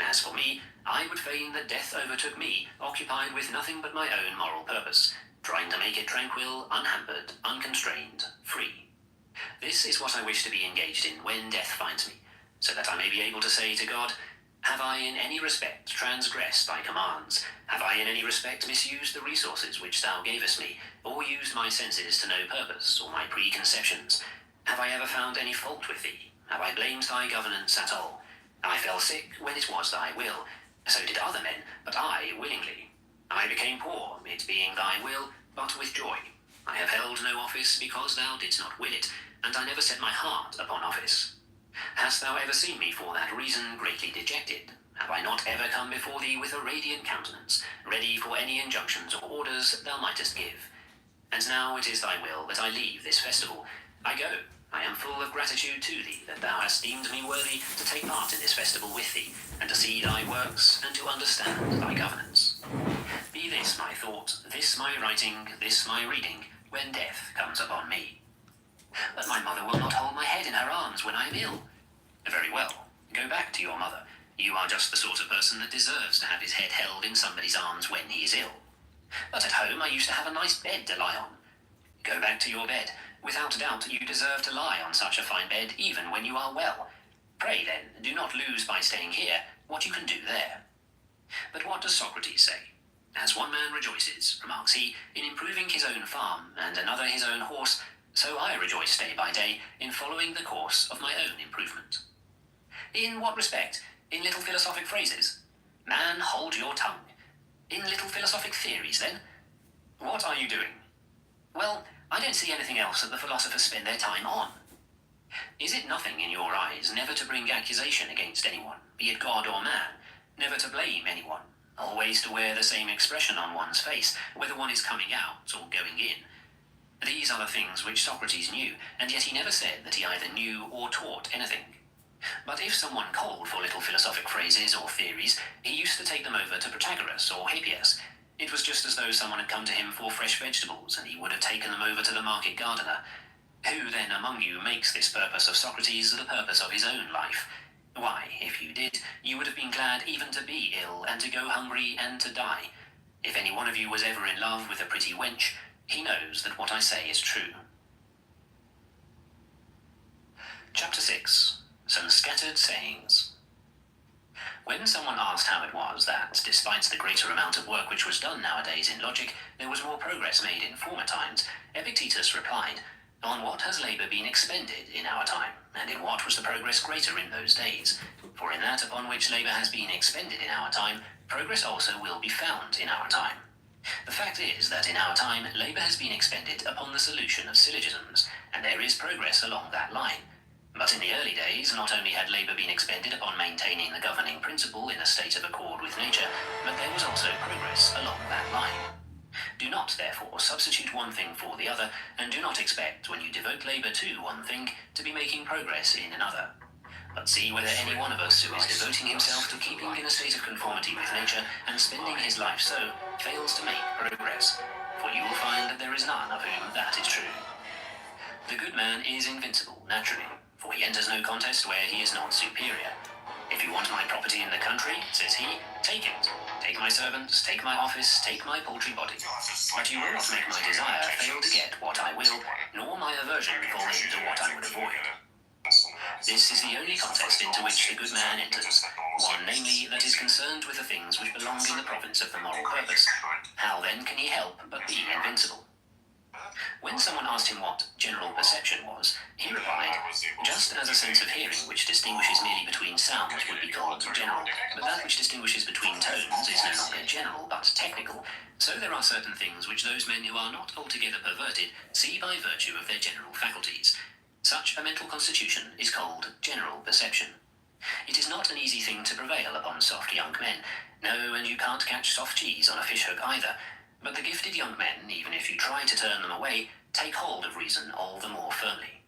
As for me, I would fain that death overtook me, occupied with nothing but my own moral purpose, trying to make it tranquil, unhampered, unconstrained, free. This is what I wish to be engaged in when death finds me, so that I may be able to say to God, "Have I in any respect transgressed thy commands? Have I in any respect misused the resources which thou gavest me, or used my senses to no purpose, or my preconceptions? Have I ever found any fault with thee? Have I blamed thy governance at all? I fell sick when it was thy will, so did other men, but I willingly. I became poor, it being thy will, but with joy. I have held no office because thou didst not will it, and I never set my heart upon office. Hast thou ever seen me for that reason greatly dejected? Have I not ever come before thee with a radiant countenance, ready for any injunctions or orders thou mightest give? And now it is thy will that I leave this festival. I go. I am full of gratitude to thee that thou hast deemed me worthy to take part in this festival with thee, and to see thy works, and to understand thy governance. Be this my thought, this my writing, this my reading, when death comes upon me. But my mother will not hold my head in her arms when I am ill. Very well, go back to your mother. You are just the sort of person that deserves to have his head held in somebody's arms when he is ill. But at home I used to have a nice bed to lie on. Go back to your bed. Without doubt you deserve to lie on such a fine bed even when you are well. Pray, then, do not lose by staying here what you can do there. But what does Socrates say? As one man rejoices, remarks he, in improving his own farm, and another his own horse, so I rejoice day by day in following the course of my own improvement. In what respect? In little philosophic phrases? Man, hold your tongue. In little philosophic theories, then? What are you doing? Well, I don't see anything else that the philosophers spend their time on. Is it nothing in your eyes never to bring accusation against anyone, be it God or man, never to blame anyone, always to wear the same expression on one's face, whether one is coming out or going in? These are the things which Socrates knew, and yet he never said that he either knew or taught anything. But if someone called for little philosophic phrases or theories, he used to take them over to Protagoras or Hippias. It was just as though someone had come to him for fresh vegetables, and he would have taken them over to the market gardener. Who then among you makes this purpose of Socrates the purpose of his own life? Why, if you did, you would have been glad even to be ill, and to go hungry, and to die. If any one of you was ever in love with a pretty wench, he knows that what I say is true. Chapter 6. Some Scattered Sayings. When someone asked how it was that, despite the greater amount of work which was done nowadays in logic, there was more progress made in former times, Epictetus replied, "On what has labour been expended in our time, and in what was the progress greater in those days? For in that upon which labour has been expended in our time, progress also will be found in our time. The fact is that in our time labour has been expended upon the solution of syllogisms, and there is progress along that line. But in the early days, not only had labour been expended upon maintaining the governing principle in a state of accord with nature, but there was also progress along that line. Do not, therefore, substitute one thing for the other, and do not expect, when you devote labour to one thing, to be making progress in another. But see whether any one of us who is devoting himself to keeping in a state of conformity with nature, and spending his life so, fails to make progress, for you will find that there is none of whom that is true. The good man is invincible, naturally, for he enters no contest where he is not superior. If you want my property in the country, says he, take it. Take my servants, take my office, take my paltry body. But you will not make my desire fail to get what I will, nor my aversion fall into what I would avoid. This is the only contest into which the good man enters, one namely that is concerned with the things which belong in the province of the moral purpose. How then can he help but be invincible? When someone asked him what general perception was, he replied, just as a sense of hearing which distinguishes merely between sounds would be called general, but that which distinguishes between tones is no longer general but technical, so there are certain things which those men who are not altogether perverted see by virtue of their general faculties. Such a mental constitution is called general perception. It is not an easy thing to prevail upon soft young men. No, and you can't catch soft cheese on a fishhook either. But the gifted young men, even if you try to turn them away, take hold of reason all the more firmly.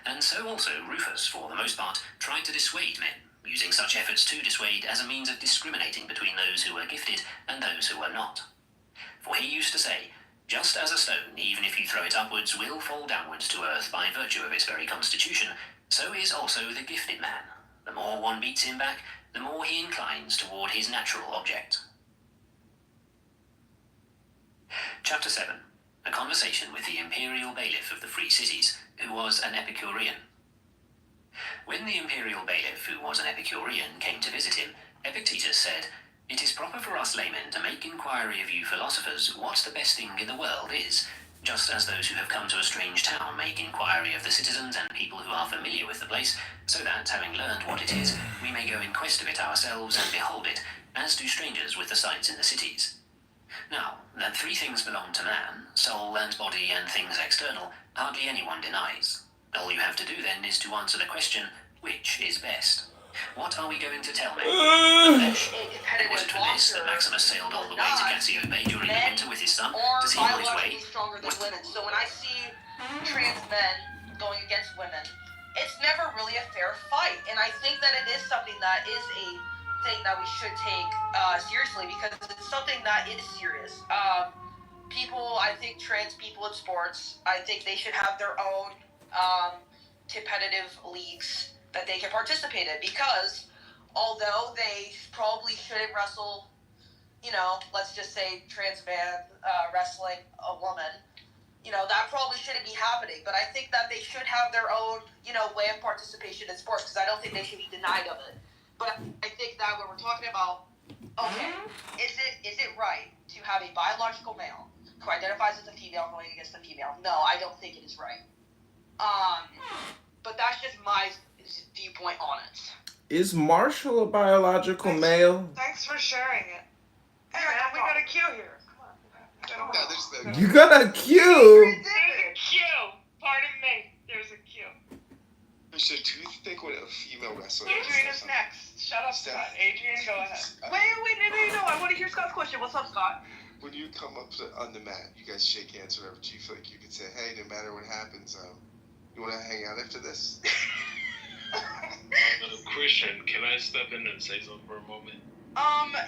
And so also Rufus, for the most part, tried to dissuade men, using such efforts to dissuade as a means of discriminating between those who were gifted and those who were not. For he used to say, just as a stone, even if you throw it upwards, will fall downwards to earth by virtue of its very constitution, so is also the gifted man. The more one beats him back, the more he inclines toward his natural object. Chapter 7. A conversation with the imperial bailiff of the free cities, who was an Epicurean. When the imperial bailiff, who was an Epicurean, came to visit him, Epictetus said, "It is proper for us laymen to make inquiry of you philosophers what the best thing in the world is, just as those who have come to a strange town make inquiry of the citizens and people who are familiar with the place, so that, having learned what it is, we may go in quest of it ourselves and behold it, as do strangers with the sights in the cities. Now, that three things belong to man, soul and body and things external, hardly anyone denies. All you have to do then is to answer the question, which is best? What are we going to tell men? Was it for this that Maximus sailed all the way to Cassiope during the winter with his son to see on his way? Stronger than women. So when I see trans men going against women, it's never really a fair fight. And I think that it is something that is a thing that we should take seriously, because it's something that is serious. People, I think trans people in sports, I think they should have their own competitive leagues that they can participate in, because although they probably shouldn't wrestle, let's just say trans man wrestling a woman, that probably shouldn't be happening. But I think that they should have their own, way of participation in sports because I don't think they should be denied of it. But I think that when we're talking about, okay, is it right to have a biological male who identifies as a female going against a female? No, I don't think it is right. But that's just my viewpoint on it. Is Marshall a biological male? Thanks for sharing it. Hey, man, we got a queue here. Come on. Yeah, there's the. You got a cue. There's a queue. Pardon me. There's a queue. Christian, do you think when a female wrestler? Adrian is next. Shut up, Scott. Adrian, go ahead. Wait, no. I want to hear Scott's question. What's up, Scott? When you come up on the mat, you guys shake hands, whatever. Do you feel like you could say, "Hey, no matter what happens, you want to hang out after this"? Christian, can I step in and say something for a moment?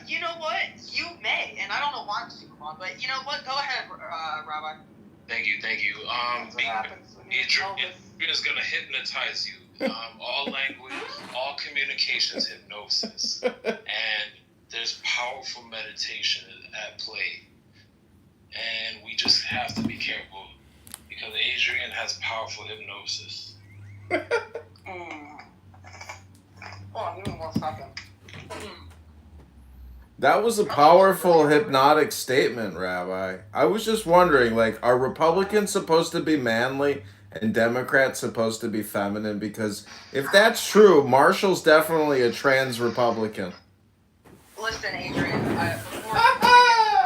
You know what? You may, and I don't know why I'm Superman, but you know what? Go ahead, Rabbi. Thank you. That's what happens when you tell this. Adrian is gonna hypnotize you. All language, all communication is hypnosis, and there's powerful meditation at play, and we just have to be careful because Adrian has powerful hypnosis. Hold on, give me 1 second. That was a powerful hypnotic statement, Rabbi. I was just wondering, are Republicans supposed to be manly and Democrats supposed to be feminine? Because if that's true, Marshall's definitely a trans Republican. Listen, Adrian, before you answer your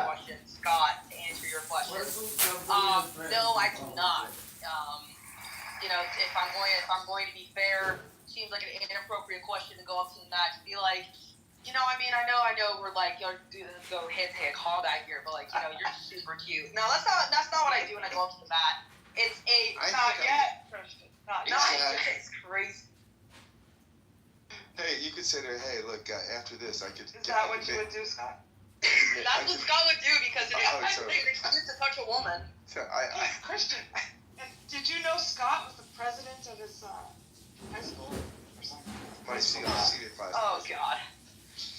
question, Scott, to answer your question, no, I do not. If I'm going to be fair, seems like an inappropriate question to go up to the mat to be like, I know we're go hand-to-hand combat here, but you're super cute. No, that's not what I do when I go up to the mat. It's Not yet, Christian. Not yet. It's crazy. Hey, you could say to her, "Hey, look, after this, I could." Is that what you would do, Scott? That's what Scott would do because it is an excuse to touch a woman. So Christian, and did you know Scott was the president of his high school or something? My seated five. Oh God.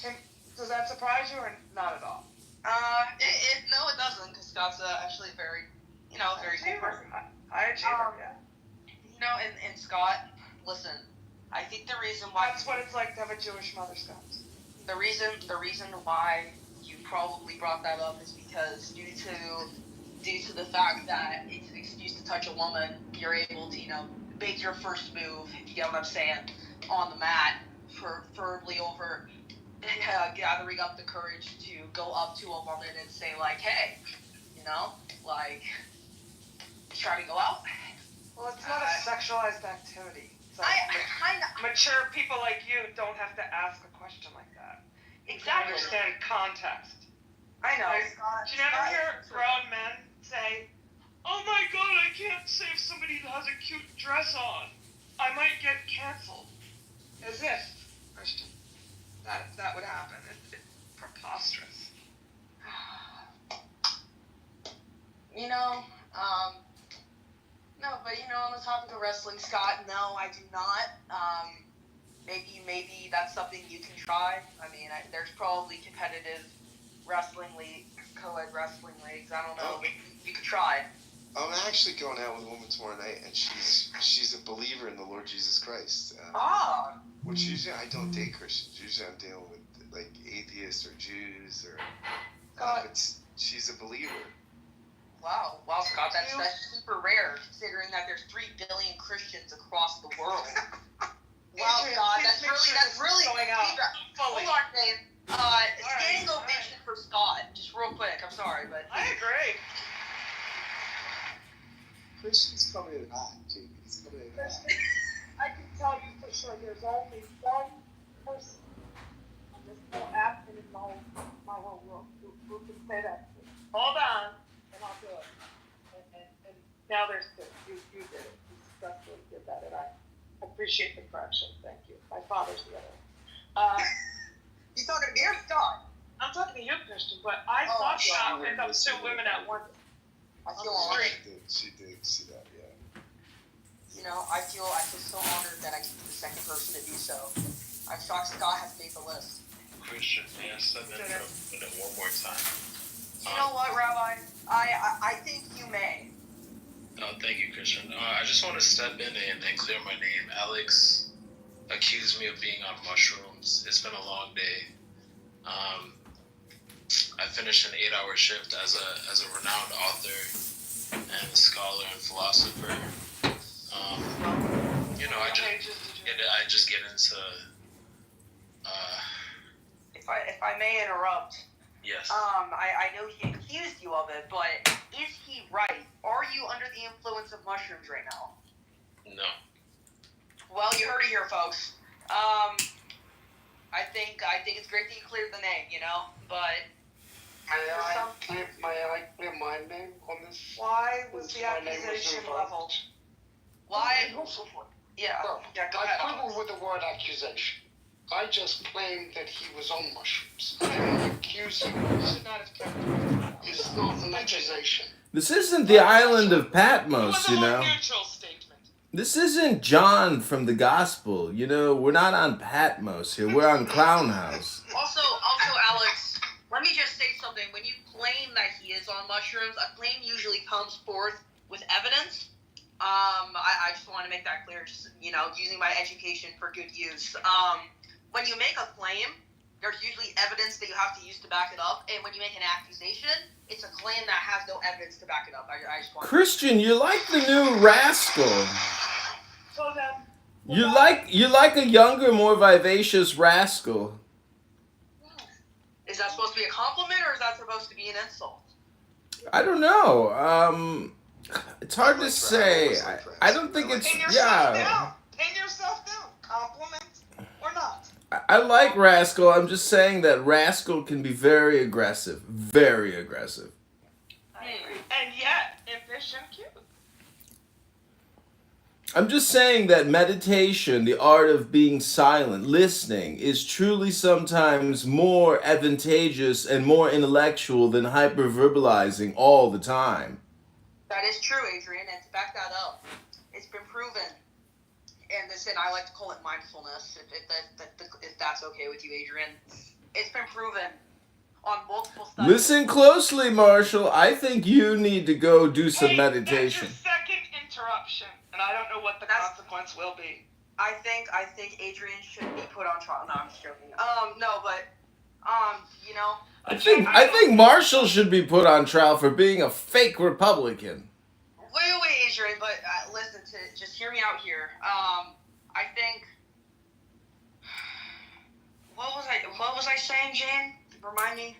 And does that surprise you or not at all? No, it doesn't, because Scott's actually very cool person. I achiever, yeah. And Scott, listen, I think the reason why That's what it's like to have a Jewish mother, Scott. the reason why you probably brought that up is because due to the fact that it's an excuse to touch a woman, you're able to make your first move, if you get what I'm saying, on the mat, preferably over gathering up the courage to go up to a woman and say hey, try to go out. Well, it's not a sexualized activity. So I mature people like you don't have to ask a question like that. Exactly. You understand context. I know. Do you never hear grown men say, "Oh my God, I can't save somebody who has a cute dress on. I might get canceled." As if, Christian, that would happen. It's preposterous. No, but on the topic of wrestling, Scott, no, I do not. Maybe that's something you can try. There's probably competitive wrestling league, co-ed wrestling leagues. I don't know. You could try. I'm actually going out with a woman tomorrow night, and she's a believer in the Lord Jesus Christ. Which usually I don't date Christians. Usually I'm dealing with atheists or Jews or. She's a believer. Wow, Scott, that's super rare considering that there's 3 billion Christians across the world. Wow, Scott, that's really going out. Hold on, Dave. Standing ovation for Scott, just real quick. I'm sorry, but I agree. Christian's coming in hot, Jamie. He's coming in hot. I can tell you for sure there's only one person on this whole app and in my whole world who can say that. Hold on, and I'll do it. And now there's two. You did it. You successfully did that, and I appreciate the correction. Thank you. My father's the other. You talking to me or Scott? I'm talking to you, Christian, but I thought Scott picked up 2 women at once. I feel honored. She did see that, yeah. I feel so honored that I can be the second person to do so. I'm shocked Scott has made the list. Christian, may I step in for one more time? You know what, Rabbi? I think you may. Christian. I just want to step in and clear my name. Alex accused me of being on mushrooms. It's been a long day. I finished an 8-hour shift as a renowned author and scholar and philosopher. I just get into. If I may interrupt. Yes. I know he accused you of it, but is he right? Are you under the influence of mushrooms right now? No. Well, you heard it here, folks. I think it's great that you cleared the name, but. May I clear my name on this? Why was the accusation leveled? Why? Yeah. No, Go ahead. I quibble with the word accusation. I just claimed that he was on mushrooms. I don't accuse him. It's not an accusation. This isn't the island of Patmos, It was a more neutral statement. This isn't John from the Gospel. We're not on Patmos here. We're on Clown House. Also, Alex, let me just say something. When you claim that he is on mushrooms, a claim usually comes forth with evidence. I just want to make that clear, just, using my education for good use. When you make a claim, there's usually evidence that you have to use to back it up. And when you make an accusation, it's a claim that has no evidence to back it up. I just want Christian, you like the new Rascal. So then, You like a younger, more vivacious Rascal. Is that supposed to be a compliment, or is that supposed to be an insult? I don't know. It's hard to say. I don't think it's Pin yourself down. Pin yourself down. Compliment or not. I like Rascal. I'm just saying that Rascal can be very aggressive. Very aggressive. And yet, efficient, cute. I'm just saying that meditation, the art of being silent, listening, is truly sometimes more advantageous and more intellectual than hyperverbalizing all the time. That is true, Adrian, and to back that up, it's been proven, and I like to call it mindfulness, if that's okay with you, Adrian. It's been proven on multiple studies. Listen closely, Marshall. I think you need to go do some meditation. That's your second interruption, and I don't know what the consequence will be. I think Adrian should be put on trial. No, I'm just joking. I think Marshall should be put on trial for being a fake Republican. Wait, Adrian, but listen, just hear me out here. I think. What was I saying, Jane? Remind me.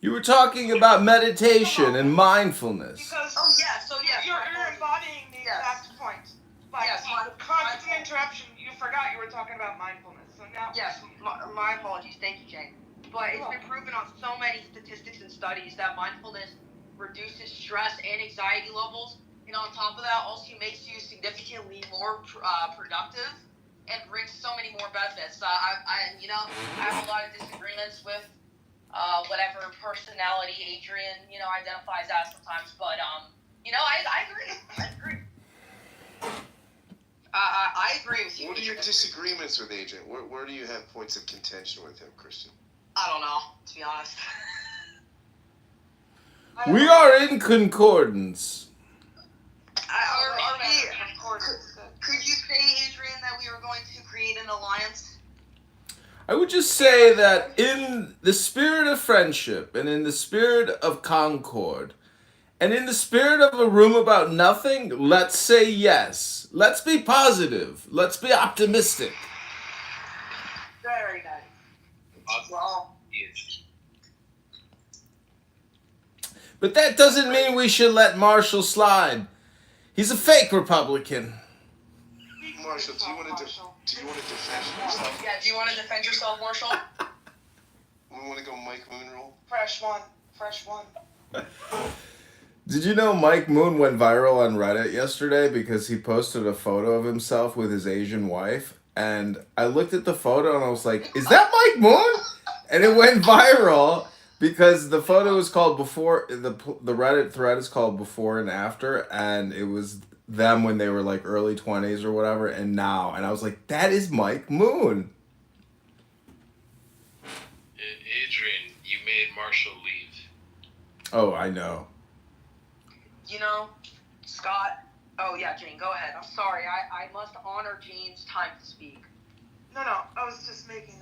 You were talking about meditation and mindfulness. Because so yes. You're embodying the exact point. But the constant interruption, you forgot you were talking about mindfulness. So now. Yes, my apologies. Thank you, Jane. But it's been proven on so many statistics and studies that mindfulness reduces stress and anxiety levels, and on top of that, also makes you significantly more productive and brings so many more benefits. I have a lot of disagreements with whatever personality Adrian, identifies as sometimes, but I agree. I agree with you. What are your disagreements with Adrian? Where do you have points of contention with him, Christian? I don't know, to be honest. We are in concordance. Could you say, Adrian, that we are going to create an alliance? I would just say that in the spirit of friendship and in the spirit of concord and in the spirit of a room about nothing, let's say yes. Let's be positive. Let's be optimistic. Very nice. Well, but that doesn't mean we should let Marshall slide. He's a fake Republican. Marshall, do you want to defend yourself? Yeah, do you want to defend yourself, Marshall? We want to go Mike Moon rule? Fresh one. Did you know Mike Moon went viral on Reddit yesterday because he posted a photo of himself with his Asian wife? And I looked at the photo and I was like, is that Mike Moon? And it went viral because the photo is called before, the Reddit thread is called before and after, and it was them when they were like early 20s or whatever, and now. And I was like, that is Mike Moon. Adrian, you made Marshall leave. Oh, I know. Scott, Oh, yeah, Jane, go ahead. I'm sorry. I must honor Jane's time to speak. No, I was just making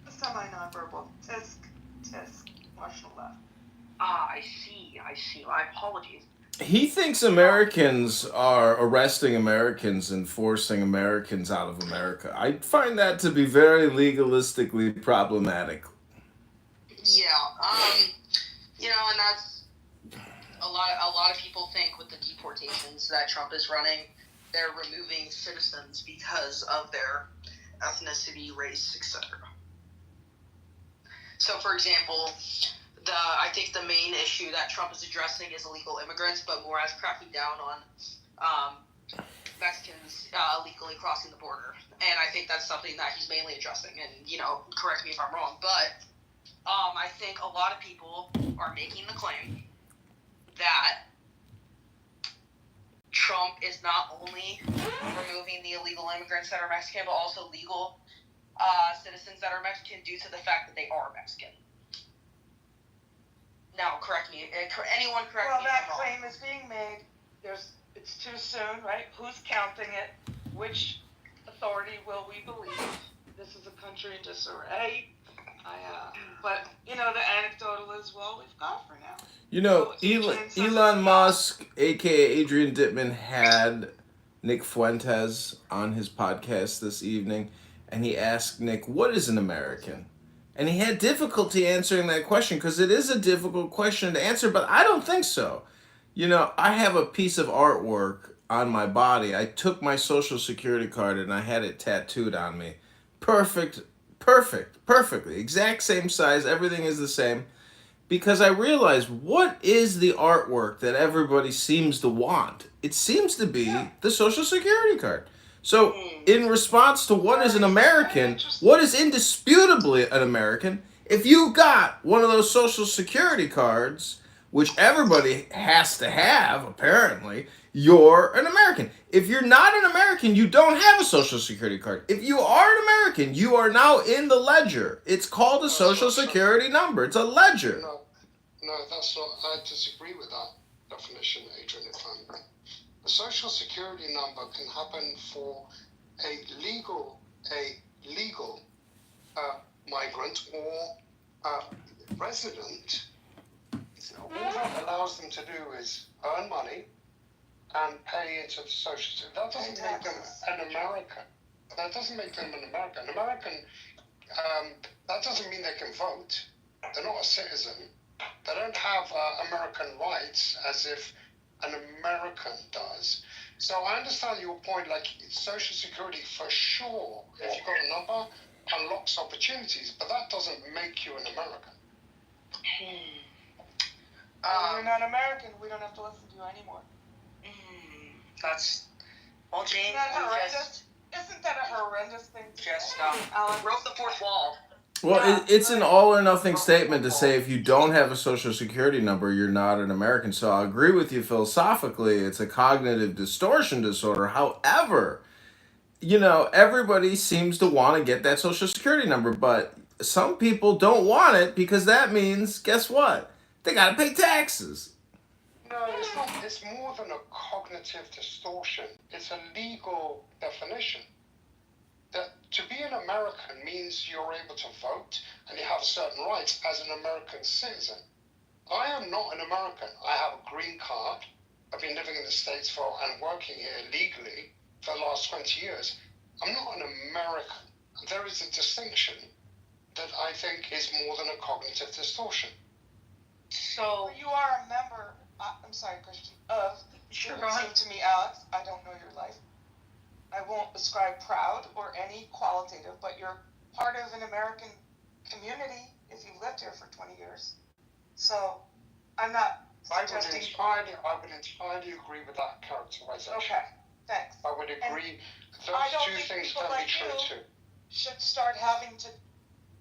a semi-nonverbal tisk, Marshall left. Ah, I see. My apologies. He thinks Americans are arresting Americans and forcing Americans out of America. I find that to be very legalistically problematic. Yeah, and that's a lot of people think with the deportations that Trump is running, they're removing citizens because of their ethnicity, race, etc. So, for example, I think the main issue that Trump is addressing is illegal immigrants, but more as cracking down on Mexicans illegally crossing the border. And I think that's something that he's mainly addressing. And, correct me if I'm wrong, but I think a lot of people are making the claim that Trump is not only removing the illegal immigrants that are Mexican, but also legal citizens that are Mexican due to the fact that they are Mexican. Now, correct me. Anyone correct me if I'm wrong. Well, that claim is being made. It's too soon, right? Who's counting it? Which authority will we believe? This is a country in disarray. But, the anecdotal is, well, we've got for now. Elon Musk, a.k.a. Adrian Dittman, had Nick Fuentes on his podcast this evening, and he asked Nick, what is an American? And he had difficulty answering that question because it is a difficult question to answer, but I don't think so. I have a piece of artwork on my body. I took my Social Security card and I had it tattooed on me. Perfectly. Exact same size. Everything is the same. Because I realized, what is the artwork that everybody seems to want? It seems to be the Social Security card. So, in response to what is an American, what is indisputably an American, if you got one of those Social Security cards, which everybody has to have, apparently, you're an American. If you're not an American, you don't have a Social Security card. If you are an American, you are now in the ledger. It's called a Social Security number. It's a ledger. No, that's not. I disagree with that definition, Adrian, if I'm right. A Social Security number can happen for a legal migrant or resident. All that allows them to do is earn money and pay into the Social Security. That doesn't make them an American. That doesn't make them an American. That doesn't mean they can vote. They're not a citizen. They don't have American rights as if an American does. So I understand your point, like Social Security for sure, if you've got a number, unlocks opportunities, but that doesn't make you an American. You're not American, we don't have to listen to you anymore. That's... Well, Jane, Isn't that a horrendous thing to just Alan broke the fourth wall. Well, it's an all or nothing statement to say if you don't have a Social Security number, you're not an American. So I agree with you philosophically. It's a cognitive distortion disorder. However, everybody seems to want to get that Social Security number, but some people don't want it because that means, guess what? They got to pay taxes. No, it's not. It's more than a cognitive distortion. It's a legal definition. That to be an American means you're able to vote and you have certain rights as an American citizen. I am not an American. I have a green card. I've been living in the States and working here legally for the last 20 years. I'm not an American. There is a distinction that I think is more than a cognitive distortion. So you are a member, I'm sorry, Christian, of, sure, it seemed to me, Alex, I don't know your life. I won't ascribe proud or any qualitative, but you're part of an American community if you've lived here for 20 years. So I'm not suggesting... I would entirely agree with that characterization. Okay, thanks. I would agree. Those two things can be true too. Should start having to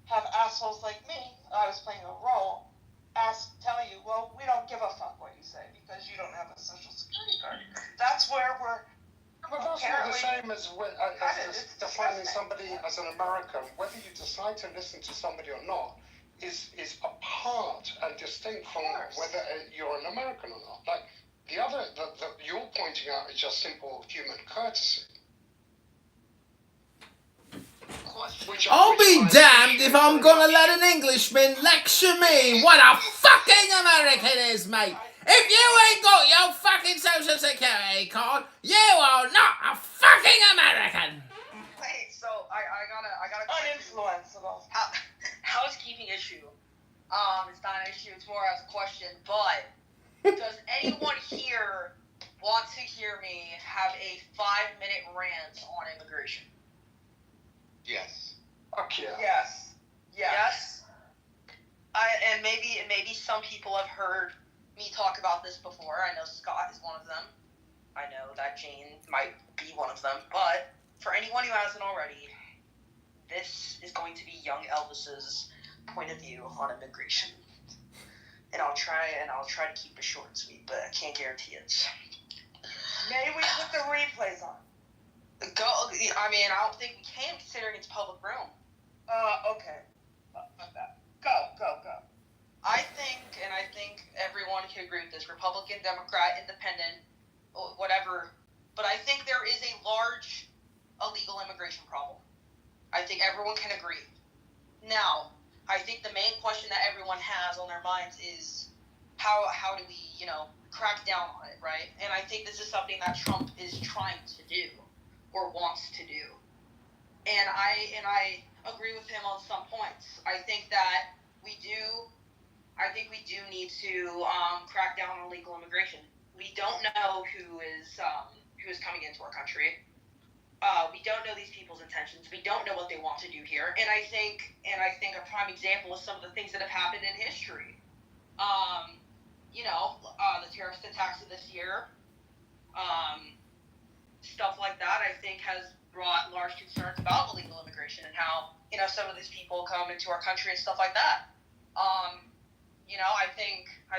have assholes like me, I was playing a role, tell you, well, we don't give a fuck what you say because you don't have a Social Security card. That's where we're... But that's not the same as defining somebody as an American. Whether you decide to listen to somebody or not is apart and distinct from whether you're an American or not. Like your point pointing out is just simple human courtesy. I'll be damned if I'm gonna let an Englishman lecture me what a fucking American is, mate. If you ain't got your fucking social security card, you are not a fucking American. Wait, so I gotta uninfluenceable. Housekeeping issue. It's not an issue, it's more as a question, but does anyone here want to hear me have a 5-minute rant on immigration? Yes. Okay. Yes. Yes. And maybe some people have heard me talk about this before. I know Scott is one of them. I know that Jane might be one of them. But for anyone who hasn't already, this is going to be young Elvis's point of view on immigration. And I'll try to keep it short and sweet, but I can't guarantee it. Maybe we put the replays on. I don't think we can, considering it's public room. Okay. Go. I think everyone can agree with this. Republican, Democrat, Independent, whatever. But I think there is a large illegal immigration problem. I think everyone can agree. Now, I think the main question that everyone has on their minds is how do we, crack down on it, right? And I think this is something that Trump is trying to do or wants to do. And I agree with him on some points. I think we do need to crack down on illegal immigration. We don't know who is coming into our country. We don't know these people's intentions. We don't know what they want to do here. And I think a prime example is some of the things that have happened in history. The terrorist attacks of this year, stuff like that, I think has brought large concerns about illegal immigration and how, some of these people come into our country and stuff like that. I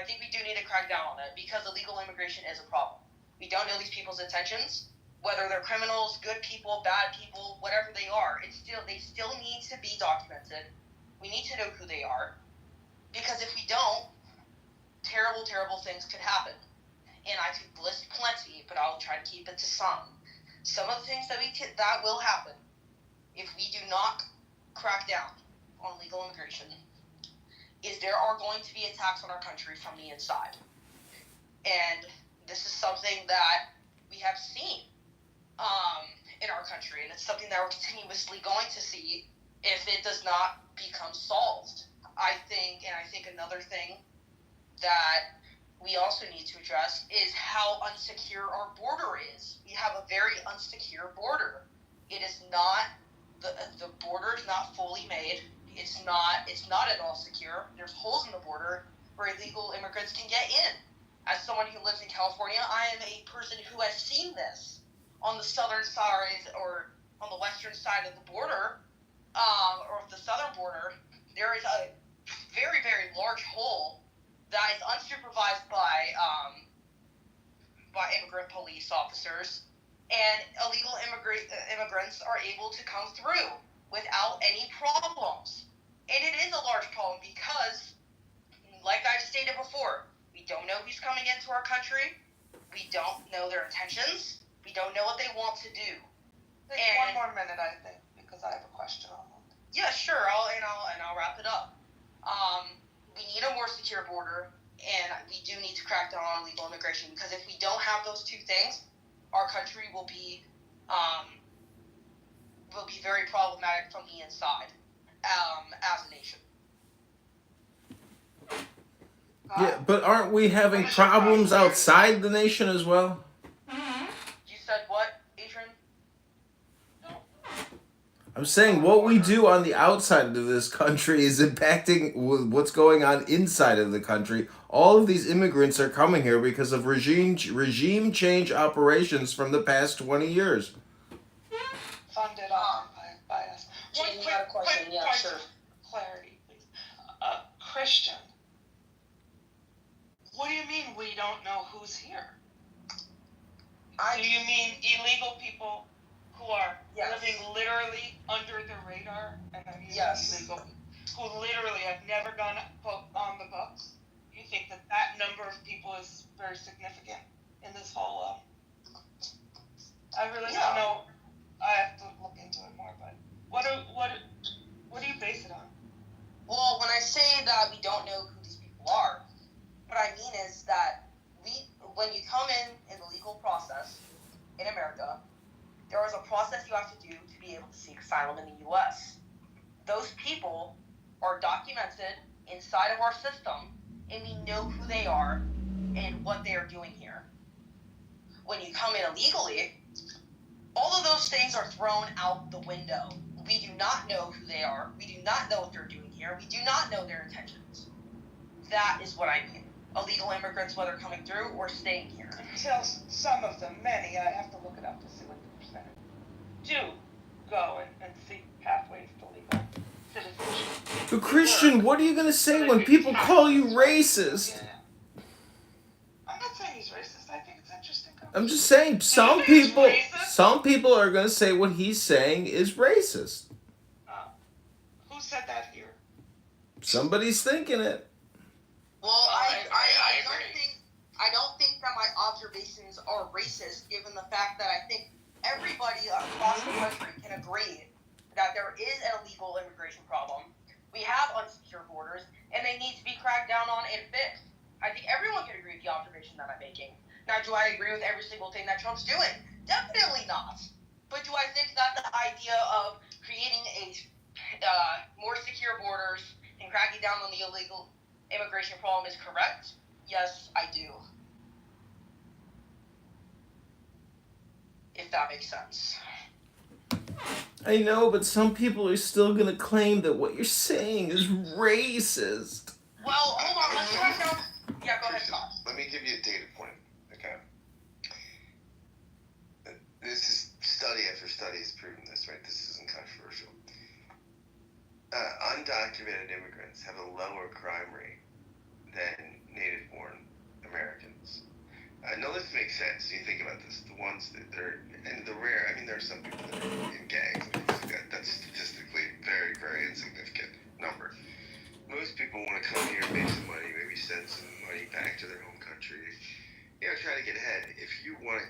think we do need to crack down on it because illegal immigration is a problem. We don't know these people's intentions, whether they're criminals, good people, bad people, whatever they are. They still need to be documented. We need to know who they are, because if we don't, terrible, terrible things could happen. And I could list plenty, but I'll try to keep it to some. Some of the things that will happen if we do not crack down on legal immigration is there are going to be attacks on our country from the inside. And this is something that we have seen in our country, and it's something that we're continuously going to see if it does not become solved. I think another thing that we also need to address is how unsecure our border is. We have a very unsecure border. It is not, the border is not fully made. It's not at all secure. There's holes in the border where illegal immigrants can get in. As someone who lives in California, I am a person who has seen this on the southern side or on the western side of the border, or the southern border. There is a very, very large hole that is unsupervised by immigrant police officers, and illegal immigrants are able to come through without any problems. And it is a large problem because, like I've stated before, we don't know who's coming into our country. We don't know their intentions. We don't know what they want to do. Take one more minute, I think, because I have a question on that. Yeah, sure. I'll wrap it up. We need a more secure border, and we do need to crack down on illegal immigration, because if we don't have those two things, our country will be very problematic from the inside, as a nation. Yeah, but aren't we having problems outside the nation as well? You said what, Adrian? I'm saying what we do on the outside of this country is impacting what's going on inside of the country. All of these immigrants are coming here because of regime change operations from the past 20 years. Funded by us. Jane, you had a question? Yeah, quick sure. Clarity, please. Christian, what do you mean we don't know who's here? Do you mean illegal people who are living literally under the radar, and illegal, who literally have never gone on the books? You think that number of people is very significant in this whole process you have to do to be able to seek asylum in the U.S. Those people are documented inside of our system, and we know who they are and what they are doing here. When you come in illegally, all of those things are thrown out the window. We do not know who they are. We do not know what they're doing here. We do not know their intentions. That is what I mean. Illegal immigrants, whether coming through or staying here. Until some of them, many, I have to look it up to see what the percentage, do go and seek pathways to legal citizenship. But Christian, what are you gonna say when people call you racist? Yeah. I'm not saying he's racist. I think it's interesting. I'm just saying some people are gonna say what he's saying is racist. Who said that here? Somebody's thinking it. Well, I don't think that my observations are racist, given the fact that I think everybody across the country can agree that there is an illegal immigration problem. We have unsecure borders, and they need to be cracked down on and fixed. I think everyone can agree with the observation that I'm making. Now, do I agree with every single thing that Trump's doing? Definitely not. But do I think that the idea of creating a more secure borders and cracking down on the illegal immigration problem is correct? Yes, I do. If that makes sense. I know, but some people are still gonna claim that what you're saying is racist. Well, hold on, let's try down. Yeah, go ahead, Scott. Let me give you a data point, okay? This is study after study has proven this, right? This isn't controversial. Undocumented immigrants have a lower crime rate than native-born Americans. No, this makes sense. You think about this. The ones that they're, and the rare, I mean, there are some people that are in gangs. That's statistically very, very insignificant number. Most people want to come here, make some money, maybe send some money back to their home country. You know, try to get ahead. If you want to